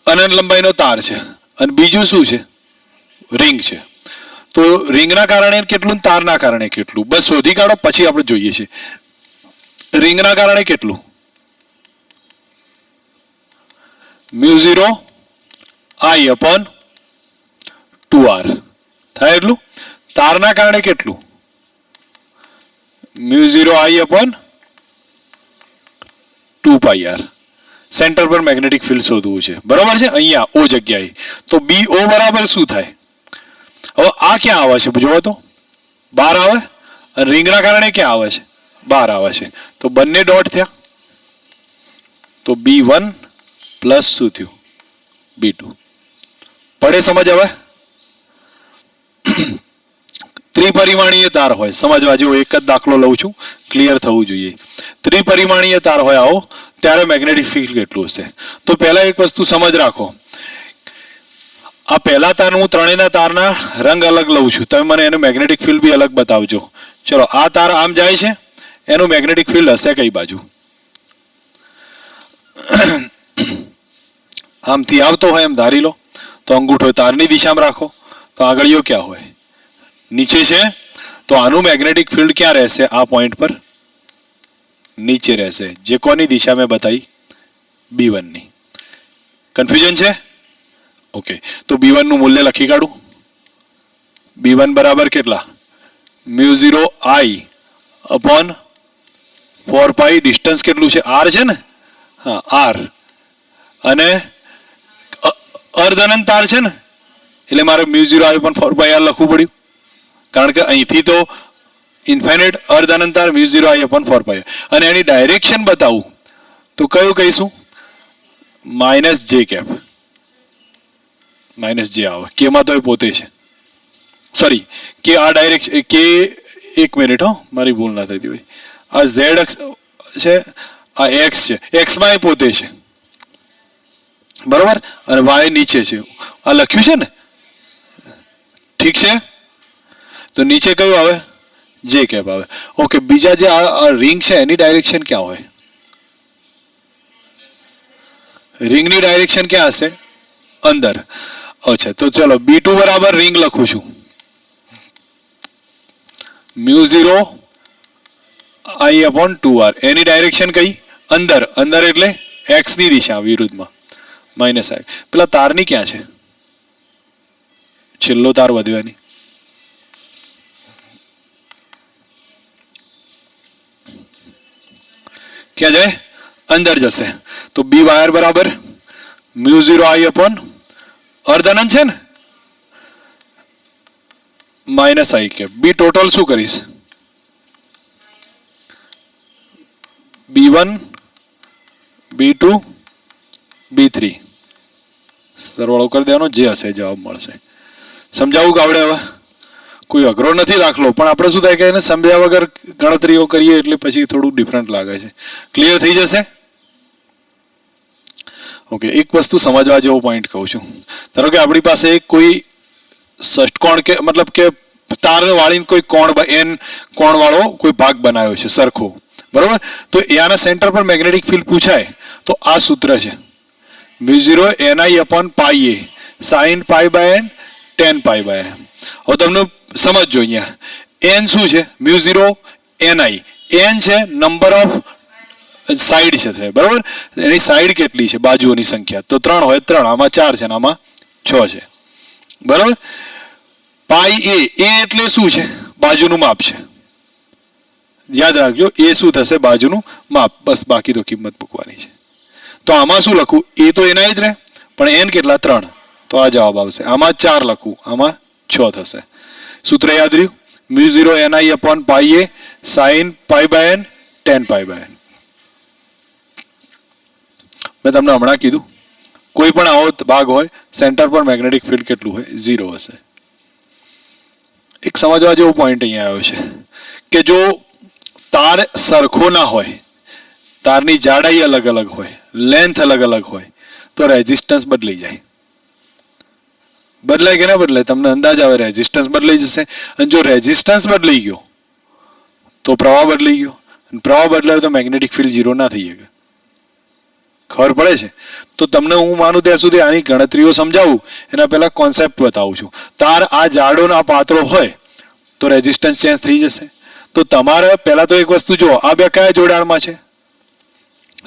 અનંત લંબાઈનો તાર છે અને બીજું શું છે? રિંગ છે. તો રિંગના કારણે કેટલું, તારના કારણે કેટલું? બસ શોધી કાઢો, પછી આપણે જોઈએ છે. રિંગના કારણે કેટલું? μ0 I/2r થાય એટલું. તારના કારણે કેટલું? μ0 I/2πr. સેન્ટર પર મેગ્નેટિક ફિલ્ડ શોધવું છે, બરાબર છે? અહીંયા ઓ જગ્યાએ. તો BO બરાબર શું થાય? હવે આ ક્યાં આવે છે? જોવો તો બહાર આવે, અને રિંગના કારણે ક્યાં આવે છે? બહાર આવે છે. તો બંને ડોટ થયા. તો B1 પ્લસ શું થયું? B2. પડે સમજ? હવે ત્રિપરિમાણીય તાર હોય, સમજવા જેવો એક જ દાખલો લઉં છું, ક્લિયર થવું જોઈએ. ત્રિપરિમાણીય તાર હોય આવો, ત્યારે મેગ્નેટિક ફિલ્ડ કેટલું હશે? તો પહેલા એક વસ્તુ સમજ રાખો. આ પહેલા તાર હું ત્રણેયના તારના રંગ અલગ લઉં છું, તમે મને એનું મેગ્નેટિક ફિલ્ડ બી અલગ બતાવજો. ચલો, આ તાર આમ જાય છે, એનું મેગ્નેટિક ફિલ્ડ હશે કઈ બાજુ? આમથી આવતો હોય એમ ધારી લો, તો અંગૂઠો તારની દિશામાં રાખો, તો આગળીઓ ક્યાં હોય? નીચે છે. તો આનું મેગ્નેટિક ફિલ્ડ ક્યાં રહેશે? આ પોઈન્ટ પર નીચે રહેશે, જે કોની દિશા મેં બતાવી? B1 ની. કન્ફ્યુઝન છે? ઓકે, તો B1 નું મૂલ્ય લખી કાઢું. B1 બરાબર કેટલા? μ0 I/4π. ડિસ્ટન્સ કેટલું છે? R છે ને? હા, R. અને અર્ધ અનંત તાર છે ને? એટલે મારે મ્યુ 0 I/4 pi r લખવું પડ્યું, કારણ કે અહીંથી તો ઇન્ફાઇનાઇટ અર્ધ અનંત તાર મ્યુ 0 I/4 pi r, અને એની ડાયરેક્શન બતાવું તો કયું કહીશું? માઇનસ જે કેપ, માઇનસ જે આવે કેમાં તો એ પોતે છે, સોરી કે આ ડાયરેક્શન કે, એક મિનિટ હો, મારી ભૂલ ના થતી હોય, આ ઝેડ અક્ષ છે, આ એક્સ છે, એક્સમાં એ પોતે છે, બરોબર, અને વાય નીચે છે, આ લખ્યું છે ને, ઠીક છે, તો નીચે કયું આવે? જે કેપ આવે. ઓકે, બીજા જે આ રિંગ છે એની ડાયરેક્શન ક્યાં હોય? રિંગની ડાયરેક્શન ક્યાં હશે? અંદર. અચ્છા, તો ચલો B2 બરાબર રિંગ લખું છું, મ્યુ 0 I/2r, એની ડાયરેક્શન કઈ? અંદર. અંદર એટલે એક્સ ની દિશા વિરુદ્ધમાં, માઇનસ I. પેલા તારની ક્યાં છે? છેલ્લો તાર વધ્યો એની ક્યાં જાય? અંદર જશે. તો બી વાયર બરાબર મ્યુ 0 I/, અર્ધ અનંત છે ને, minus I cap. B total શું કરીશ? B1 B2 B3 સરવાળો કરી દેવાનો, જે હશે જવાબ મળશે. સમજાવું કે આવડે? હવે કોઈ અઘરો નથી દાખલો, પણ આપણે શું થાય કે એને સમજ્યા વગર ગણતરીઓ કરીએ એટલે પછી થોડું ડિફરન્ટ લાગે છે. ક્લિયર થઈ જશે? ઓકે, એક વસ્તુ સમજવા જેવો પોઈન્ટ કહું છું. ધારો કે આપણી પાસે કોઈ ષષ્ટકોણ કે મતલબ કે તાર વાળીને કોઈ કોણ એન કોણ વાળો કોઈ ભાગ બનાવ્યો છે સરખો, બરોબર, તો એના સેન્ટર પર મેગ્નેટિક ફિલ્ડ પૂછાય તો આ સૂત્ર છે, mu 0 Ni/pi a sin pi by n tan pi by n. હવે તમને સમજજો, અહીંયા n શું છે? મ્યુ 0 Ni, n છે નંબર ઓફ સાઈડ છે, બરોબર, એની સાઈડ કેટલી છે? બાજુઓની સંખ્યા, તો 3 હોય 3, આમાં 4 છે, આમાં 6 છે, બરોબર. પાઈ એ એટલે શું છે? બાજુનું માપ છે, યાદ રાખજો, એ શું થશે? બાજુનું માપ, બસ, બાકી તો કિંમત મૂકવાની છે. તો આમાં શું લખું? એ તો એના જ રહે, પણ n કેટલા? 3, તો આ જવાબ આવશે. આમાં 4 લખું, આમાં 6 થશે. સૂત્ર યાદ રહ્યું? Mu 0 Ni/pi a sin pi by n tan pi by n. મેં તમને હમણાં કીધું, કોઈ પણ આવો ભાગ હોય સેન્ટર પર મેગ્નેટિક ફિલ્ડ કેટલું હોય? 0 હશે. એક સમજવા જેવો પોઈન્ટ અહીંયા આવ્યો છે કે જો તાર સરખો ના હોય, તારની જાડાઈ અલગ અલગ હોય, લેન્થ અલગ અલગ હોય, તો રેઝિસ્ટન્સ બદલાઈ જાય. બદલાય કે ના બદલાય? તમને અંદાજ આવે રેઝિસ્ટન્સ બદલાઈ જશે. અને જો રેઝિસ્ટન્સ બદલાઈ ગયો તો પ્રવાહ બદલાઈ ગયો, અને પ્રવાહ બદલાયો તો મેગ્નેટિક ફિલ્ડ 0 ના થઈ શકે. ખબર પડે છે? તો તમને હું માનું ત્યાં સુધી આની ગણતરીઓ સમજાવું એના પહેલા કોન્સેપ્ટ બતાવું છું. તાર આ જાડો ના પાતળો હોય તો રેઝિસ્ટન્સ ચેન્જ થઈ જશે. તો તમારે પહેલા તો એક વસ્તુ જુઓ, આ બે કયા જોડાણમાં છે?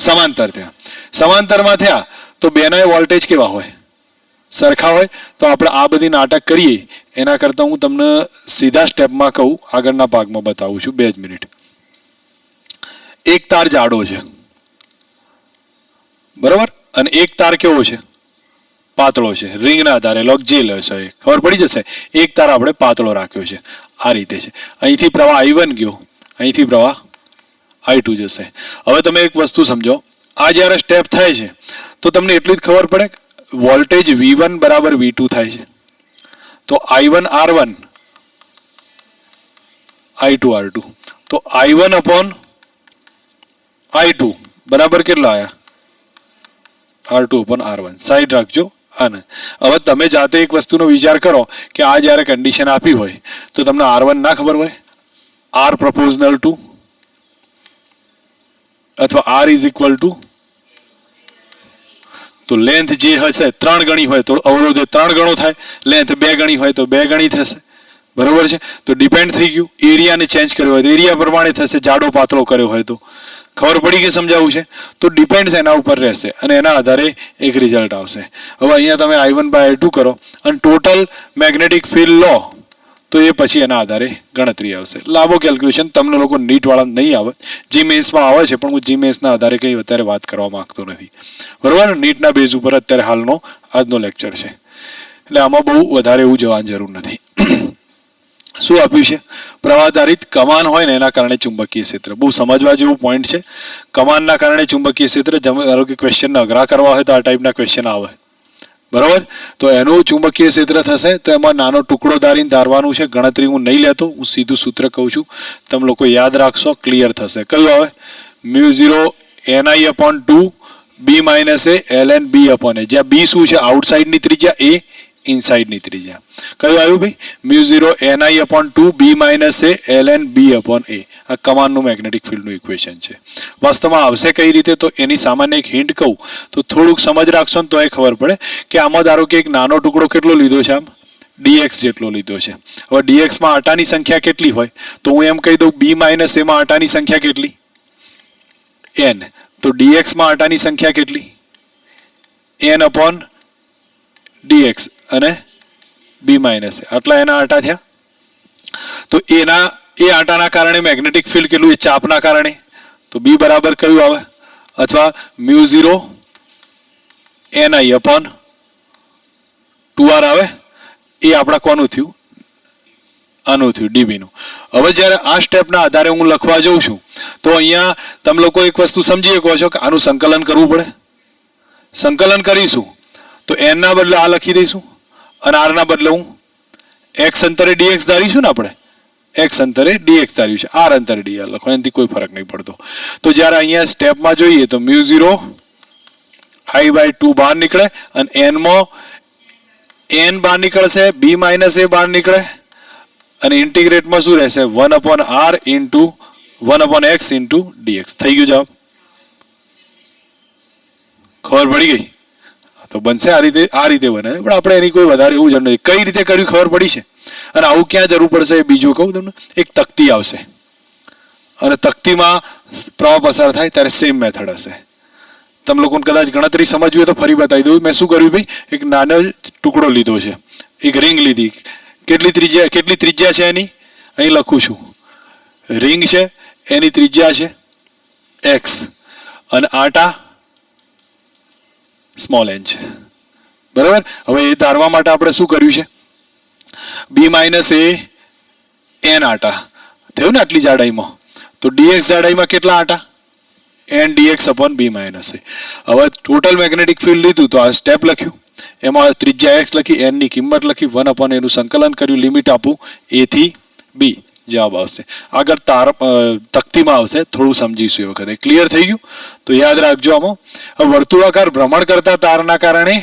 સમાંતર થયા. સમાંતરમાં થયા તો બેના વોલ્ટેજ કેવા હોય? સરખા હોય. તો આપણે આ બધી નાટક કરીએ એના કરતાં હું તમને સીધા સ્ટેપમાં કહું, આગળના ભાગમાં બતાવું છું. 2 જ મિનિટ. એક તાર જાડો છે, બરોબર, અને એક તાર કેવો છે? પાતળો છે. રિંગના આધારે લોક જે લેશો એ ખબર પડી જશે. એક તાર આપણે પાતળો રાખ્યો છે, આ રીતે છે. અહીંથી પ્રવાહ I1 ગયો, અહીંથી પ્રવાહ I2 જશે. હવે તમે એક વસ્તુ સમજો, આ જ્યારે સ્ટેપ થાય છે તો તમને એટલી જ ખબર પડે વોલ્ટેજ V1 બરાબર V2 થાય છે. તો I1 R1 I2 R2, તો I1 upon I2 બરાબર કેટલા આયા? R2 upon R1. સાઈડ રાખજો. અને હવે તમે જાતે એક વસ્તુનો વિચાર કરો કે આ જ્યારે કન્ડિશન આપી હોય તો તમને R1 ના ખબર હોય? R proportional to અથવા R is equal to, તો લેન્થ જે હશે 3 ગણી હોય તો અવરોધ 3 ગણો થાય, લેન્થ 2 ગણી હોય તો 2 ગણી થશે, બરોબર છે. તો ડિપેન્ડ થઈ ગયું. એરિયાને ચેન્જ કર્યો હોય તો એરિયા પ્રમાણે થશે, જાડો પાતળો કર્યો હોય તો. ખબર પડી કે સમજાવું છે? તો ડિપેન્ડ્સ એના ઉપર રહેશે અને એના આધારે એક રિઝલ્ટ આવશે. હવે અહીંયા તમે I1/I2 કરો અને ટોટલ મેગ્નેટિક ફિલ્ડ લો તો એ પછી એના આધારે ગણતરી આવશે. લાંબો કેલ્ક્યુલેશન તમને લોકો નીટવાળા નહીં આવે, જી મેન્સમાં આવે છે, પણ હું જી મેન્સના આધારે કંઈ અત્યારે વાત કરવા માંગતો નથી, બરોબર. નીટના બેઝ ઉપર અત્યારે હાલનો આજનો લેક્ચર છે. એટલે આમાં બહુ વધારે એવું જવાની જરૂર નથી. શું આપ્યું છે? પ્રવાહ કમાન હોય ને એના કારણે ચુંબકીય ક્ષેત્ર. બહુ સમજવા જેવું પોઈન્ટ છે. કમાનના કારણે ચુંબકીય ક્ષેત્ર, ધારો કે ક્વેશ્ચનને અઘરા કરવા હોય તો આ ટાઈપના ક્વેશ્ચન આવે, બરાબર. તો એનું ચુંબકીય ક્ષેત્ર થશે. તો એમાં નાનો ટુકડો ધારવાનું છે. ગણતરી હું નહીં લેતો, હું સીધું સૂત્ર કહું છું, તમે લોકો યાદ રાખશો, ક્લિયર થશે. કયું આવે? μ0 ni/2 b - a ln b/a. જ્યાં b શું છે? આઉટસાઇડની ત્રિજ્યા, a ઇનસાઇડની ત્રિજ્યા. કયું આવ્યું ભાઈ? μ0 ni/2 b - a ln b/a. આ કમાનનું મેગ્નેટિક ફિલ્ડનું ઇક્વેશન છે. વાસ્તવમાં આવશે કઈ રીતે? તો એની સામાન્ય એક હિન્ટ કહું તો થોડુંક સમજ રાખશો ને તો એ ખબર પડે કે આમાં ધારો કે એક નાનો ટુકડો કેટલો લીધો છે? આમ dx જેટલો લીધો છે. હવે dx માં આટાની સંખ્યા કેટલી હોય? તો હું એમ કહી દઉં b - a માં આટાની સંખ્યા કેટલી? n. તો dx માં આટાની સંખ્યા કેટલી? n/dx અને b - a. આટલા એના આટા થયા. તો એ આટાના કારણે મેગ્નેટિક ફિલ્ડ કેટલું? એ ચાપના કારણે. તો b બરાબર કયું આવે? અથવા μ0 ni/2r આવે. એ આપણા કોનું થયું? આનું થયું, db નું. હવે જ્યારે આ સ્ટેપના આધારે હું લખવા જઉં છું તો અહીંયા તમે લોકો એક વસ્તુ સમજી શકો છો કે આનું સંકલન કરવું પડે. સંકલન કરીશું તો n ના બદલે આ લખી દઈશું અને r ના બદલે હું x અંતરે dx ધારીશું ને, આપણે x અંતરે dx ધાર્યું છે, r અંતરે dr લખો, એનાથી કોઈ ફરક નહીં પડતો. તો જ્યારે અહીંયા સ્ટેપમાં જોઈએ તો μ0 i/2 બહાર નીકળે અને n માં n બહાર નીકળશે, b - a બહાર નીકળે અને ઇન્ટિગ્રેટમાં શું રહેશે? 1/r into 1/x into dx. થઈ ગયું જવાબ? ખબર પડી ગઈ? તો બનશે આ રીતે બને. પણ આપણે એની કોઈ વધારે એવું જ નથી. કઈ રીતે કર્યું ખબર પડી છે. અને આવું ક્યાં જરૂર પડશે એ બીજું કહું તમને. એક તકતી આવશે અને તકતીમાં પ્રવાહ પસાર થાય ત્યારે સેમ મેથડ હશે. તમે લોકોને કદાચ ગણતરી સમજવી હોય તો ફરી બતાવી દઉં. મેં શું કર્યું ભાઈ? એક નાનો ટુકડો લીધો છે, એક રિંગ લીધી. કેટલી ત્રિજ્યા છે એની? અહીં લખું છું. રિંગ છે, એની ત્રિજ્યા છે x અને આટા સ્મોલ n છે, બરાબર. હવે એ ધારવા માટે આપણે શું કર્યું છે? b - a n આટા થયું ને આટલી જાડાઈમાં. તો dx જાડાઈમાં કેટલા આટા? n dx/b - a. હવે ટોટલ મેગ્નેટિક ફિલ્ડ લીધું તો આ સ્ટેપ લખ્યું, એમાં ત્રિજ્યા x લખી, n ની કિંમત લખી, 1/a નું સંકલન કર્યું, લિમિટ આપું a થી b. જવાબ આવશે. આગળ તકતીમાં આવશે, થોડું સમજીશું એ વખતે. ક્લિયર થઈ ગયું? તો યાદ રાખજો. આમાં હવે વર્તુળાકાર ભ્રમણ કરતા તારના કારણે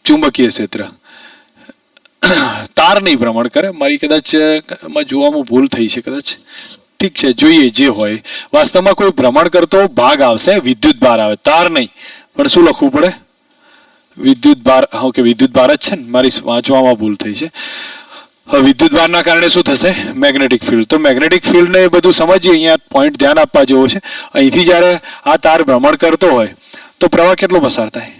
ચુંબકીય ક્ષેત્ર, તાર નહીં ભ્રમણ કરે. મારી કદાચ જોવામાં ભૂલ થઈ છે કદાચ. ઠીક છે, જોઈએ જે હોય. વાસ્તવમાં કોઈ ભ્રમણ કરતો ભાગ આવશે, વિદ્યુત ભાર આવે, તાર નહીં. પણ શું લખવું પડે? વિદ્યુત ભાર. ઓકે, વિદ્યુત ભાર જ છે ને, મારી વાંચવામાં ભૂલ થઈ છે. હવે વિદ્યુત ભારના કારણે શું થશે? Magnetic field. તો મેગ્નેટિક ફિલ્ડને એ બધું સમજીએ. અહીંયા પોઈન્ટ ધ્યાન આપવા જેવો છે. અહીંથી જ્યારે આ તાર ભ્રમણ કરતો હોય તો પ્રવાહ કેટલો પસાર થાય?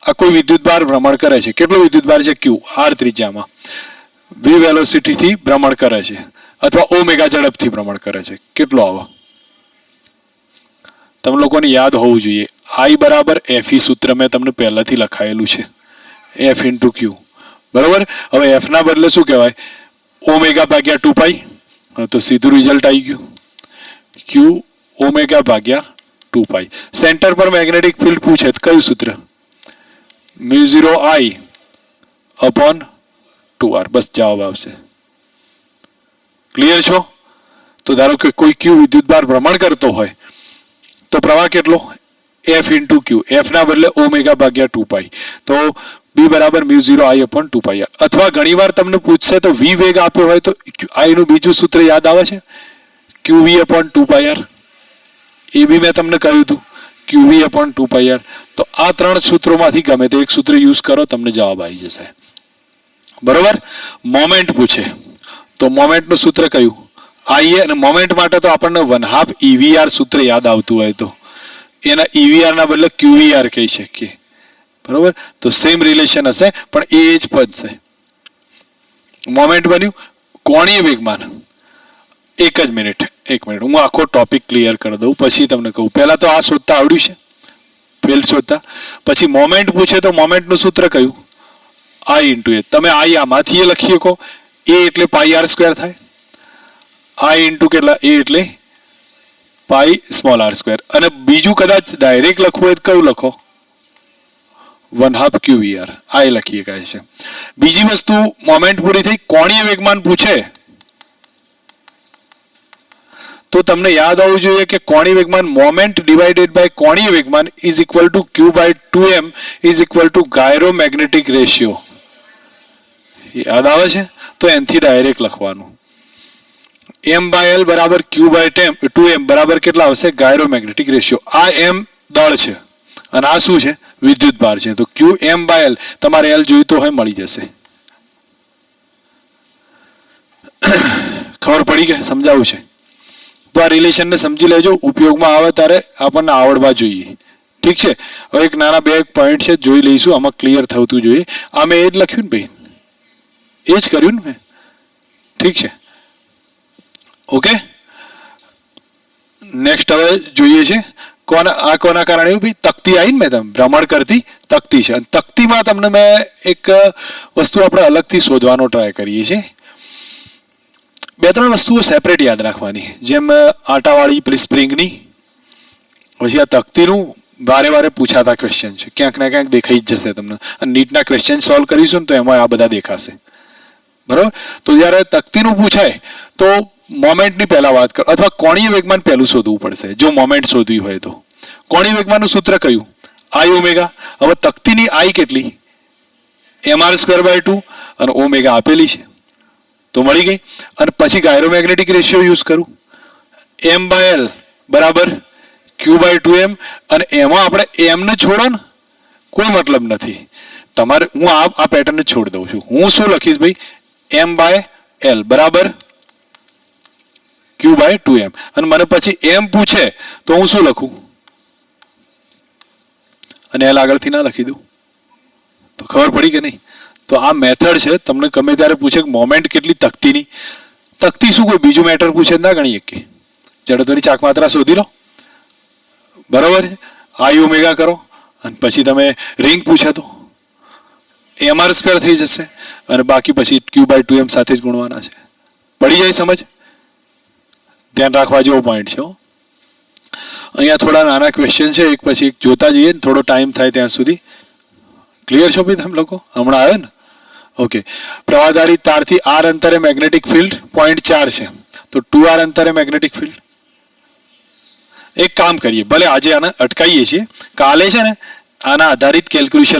આ કોઈ વિદ્યુત ભાર ભ્રમણ કરે છે. કેટલો વિદ્યુત ભાર છે? q, r ત્રિજ્યામાં v વેલોસિટીથી ભ્રમણ કરે છે અથવા ઓમેગા ઝડપથી ભ્રમણ કરે છે. કેટલો આવે? તમે લોકોને યાદ હોવું જોઈએ. I બરાબર fe સૂત્ર મેં તમને પહેલાથી લખાયેલું છે, f ઇન્ટુ q, બરાબર. હવે f ના બદલે શું કહેવાય? ઓમેગા ભાગ્યા 2π. તો સીધું રિઝલ્ટ આવી ગયું, q ઓમેગા ભાગ્યા 2π. સેન્ટર પર મેગ્નેટિક ફિલ્ડ પૂછે તો કયું સૂત્ર? μ0 I/2r. બસ જવાબ આવશે. ક્લિયર છો? તો ધારો કે કોઈ q વિદ્યુત ભાર ભ્રમણ કરતો હોય તો પ્રવાહ કેટલો? f into q. f ના બદલે ઓમેગા ભાગ્યા 2π. તો b બરાબર μ0 I/2πr. અથવા ઘણીવાર તમને પૂછશે તો v વેગ આપ્યો હોય તો I નું બીજું સૂત્ર યાદ આવે છે? qv/2πr. એ બી મેં તમને કહ્યું હતું, qv/2πr. તો આ ત્રણ સૂત્રોમાંથી ગમે તે એક સૂત્ર યુઝ કરો, તમને જવાબ આવી જશે, બરોબર. મોમેન્ટ પૂછે તો મોમેન્ટનું સૂત્ર કયું? I. અને મોમેન્ટ માટે તો આપણને 1/2 EVR સૂત્ર યાદ આવતું હોય તો એના EVR ના બદલે QVR કહી શકીએ, બરોબર. તો સેમ રિલેશન હશે પણ એ જ પદ છે. મોમેન્ટ બન્યું. કોણીય વેગમાન. એક જ મિનિટ હું આખો ટોપિક ક્લિયર કરી દઉં પછી તમને કહું. પહેલા તો આ શોધતા આવડ્યું છે? ફિલ્ડ શોધતા. પછી મોમેન્ટ પૂછે તો મોમેન્ટનું સૂત્ર કયું? I ઇન્ટુ એ. તમે I આમાંથી એ લખી શકો. એ એટલે પાઈ આર સ્ક્વેર થાય. I ઇન્ટુ કેટલા? એ એટલે પાઈ સ્મોલ આર સ્ક્વેર. અને બીજું કદાચ ડાયરેક્ટ લખવું હોય તો કયું લખો? 1/2 QVR. આ લખીએ કહે છે. બીજી વસ્તુ, મોમેન્ટ પૂરી થઈ, કોણીય વેગમાન પૂછે તો તમને યાદ આવવું જોઈએ કે કોણીય વેગમાન મોમેન્ટ ડિવાઇડેડ બાય કોણીય વેગમાન is equal to Q/2m is equal to gyromagnetic ratio. યાદ આવે છે? તો એનથી ડાયરેક્ટ લખવાનું. M/L બરાબર Q/2m બરાબર કેટલા આવશે? ગાયરોમેગ્નેટિક રેશિયો. આ M દળ છે અને આ શું છે? વિદ્યુત ભાર છે. તો Qm/L તમારે L જોઈતો હોય મળી જશે. ખબર પડી કે સમજાવું છે? તો આ રિલેશનને સમજી લેજો. ઉપયોગમાં આવે ત્યારે આપણને આવડવા જોઈએ. ઠીક છે. હવે એક નાના બે પોઈન્ટ છે, જોઈ લઈશું. આમાં ક્લિયર થતું જોઈએ. આ મેં એ જ લખ્યું ને ભાઈ, એ જ કર્યું ને મેં. ઠીક છે. ઓકે, નેક્સ્ટ હવે જોઈએ છે કોના કારણે એવું ભાઈ? તકતી આવી ને મેં તમે ભ્રમણ કરતી તકતી છે. અને તકતીમાં તમને મેં એક વસ્તુ આપણે અલગથી શોધવાનો ટ્રાય કરીએ છીએ. બે ત્રણ વસ્તુઓ સેપરેટ યાદ રાખવાની, જેમ આટાવાળી પેલી સ્પ્રિંગની, પછી આ તકતીનું વારે વારે પૂછાતા ક્વેશ્ચન છે, ક્યાંક ને ક્યાંક દેખાઈ જ જશે તમને. અને નીટના ક્વેશ્ચન સોલ્વ કરીશું ને તો એમાં આ બધા દેખાશે. બરાબર? તો જ્યારે તકતીનું પૂછાય તો મોમેન્ટની પહેલા વાત કરો, અથવા કોણીય વેગમાન પહેલું શોધવું પડશે જો મોમેન્ટ શોધવી હોય તો. કોણીય વેગમાનનું સૂત્ર કયું? I omega. હવે તકતીની I કેટલી? mr²/2 અને ઓમેગા આપેલી છે તો મળી ગઈ. અને પછી ગાયરોમેગ્નેટિક રેશિયો યુઝ કરું, M/L બરાબર Q/2m. અને એમાં આપણે M ને છોડો ને કોઈ મતલબ નથી તમારે. હું આ પેટર્ન જ છોડી દઉં છું. હું શું લખીશ ભાઈ? M/L બરાબર Q/2m. અને મને પછી M પૂછે તો હું શું લખું? અને L આગળથી ના લખી દઉં તો ખબર પડી કે નહીં? તો આ મેથડ છે. તમને ગમે ત્યારે પૂછે કે મોમેન્ટ કેટલી તકતીની, તકતી શું કોઈ બીજું મેટર પૂછે ના ગણી કે જડત્વની ચાક માત્રા શોધી લો. બરાબર છે? I ઓમેગા કરો અને પછી તમે રિંગ પૂછે તો mr² થઈ જશે અને બાકી પછી Q/2m સાથે જ ગુણવાના છે. પડી જાય સમજ? ધ્યાન રાખવા જેવો પોઈન્ટ છે. અહીંયા થોડા નાના ક્વેશ્ચન છે, એક પછી એક જોતા જઈએ ને થોડો ટાઈમ થાય ત્યાં સુધી. ક્લિયર છો ભાઈ તમે લોકો? હમણાં આવ્યો ને? ઓકે. પ્રવાહધારી તારથી r અંતરે મેગ્નેટિક ફિલ્ડ 0.4 છે, તો 2r અંતરે મેગ્નેટિક ફિલ્ડ. એક કામ કરીએ, ભલે આજે આને અટકાઈએ છીએ, કાલે છે ને આના આધારિત કેલ્ક્યુલેશન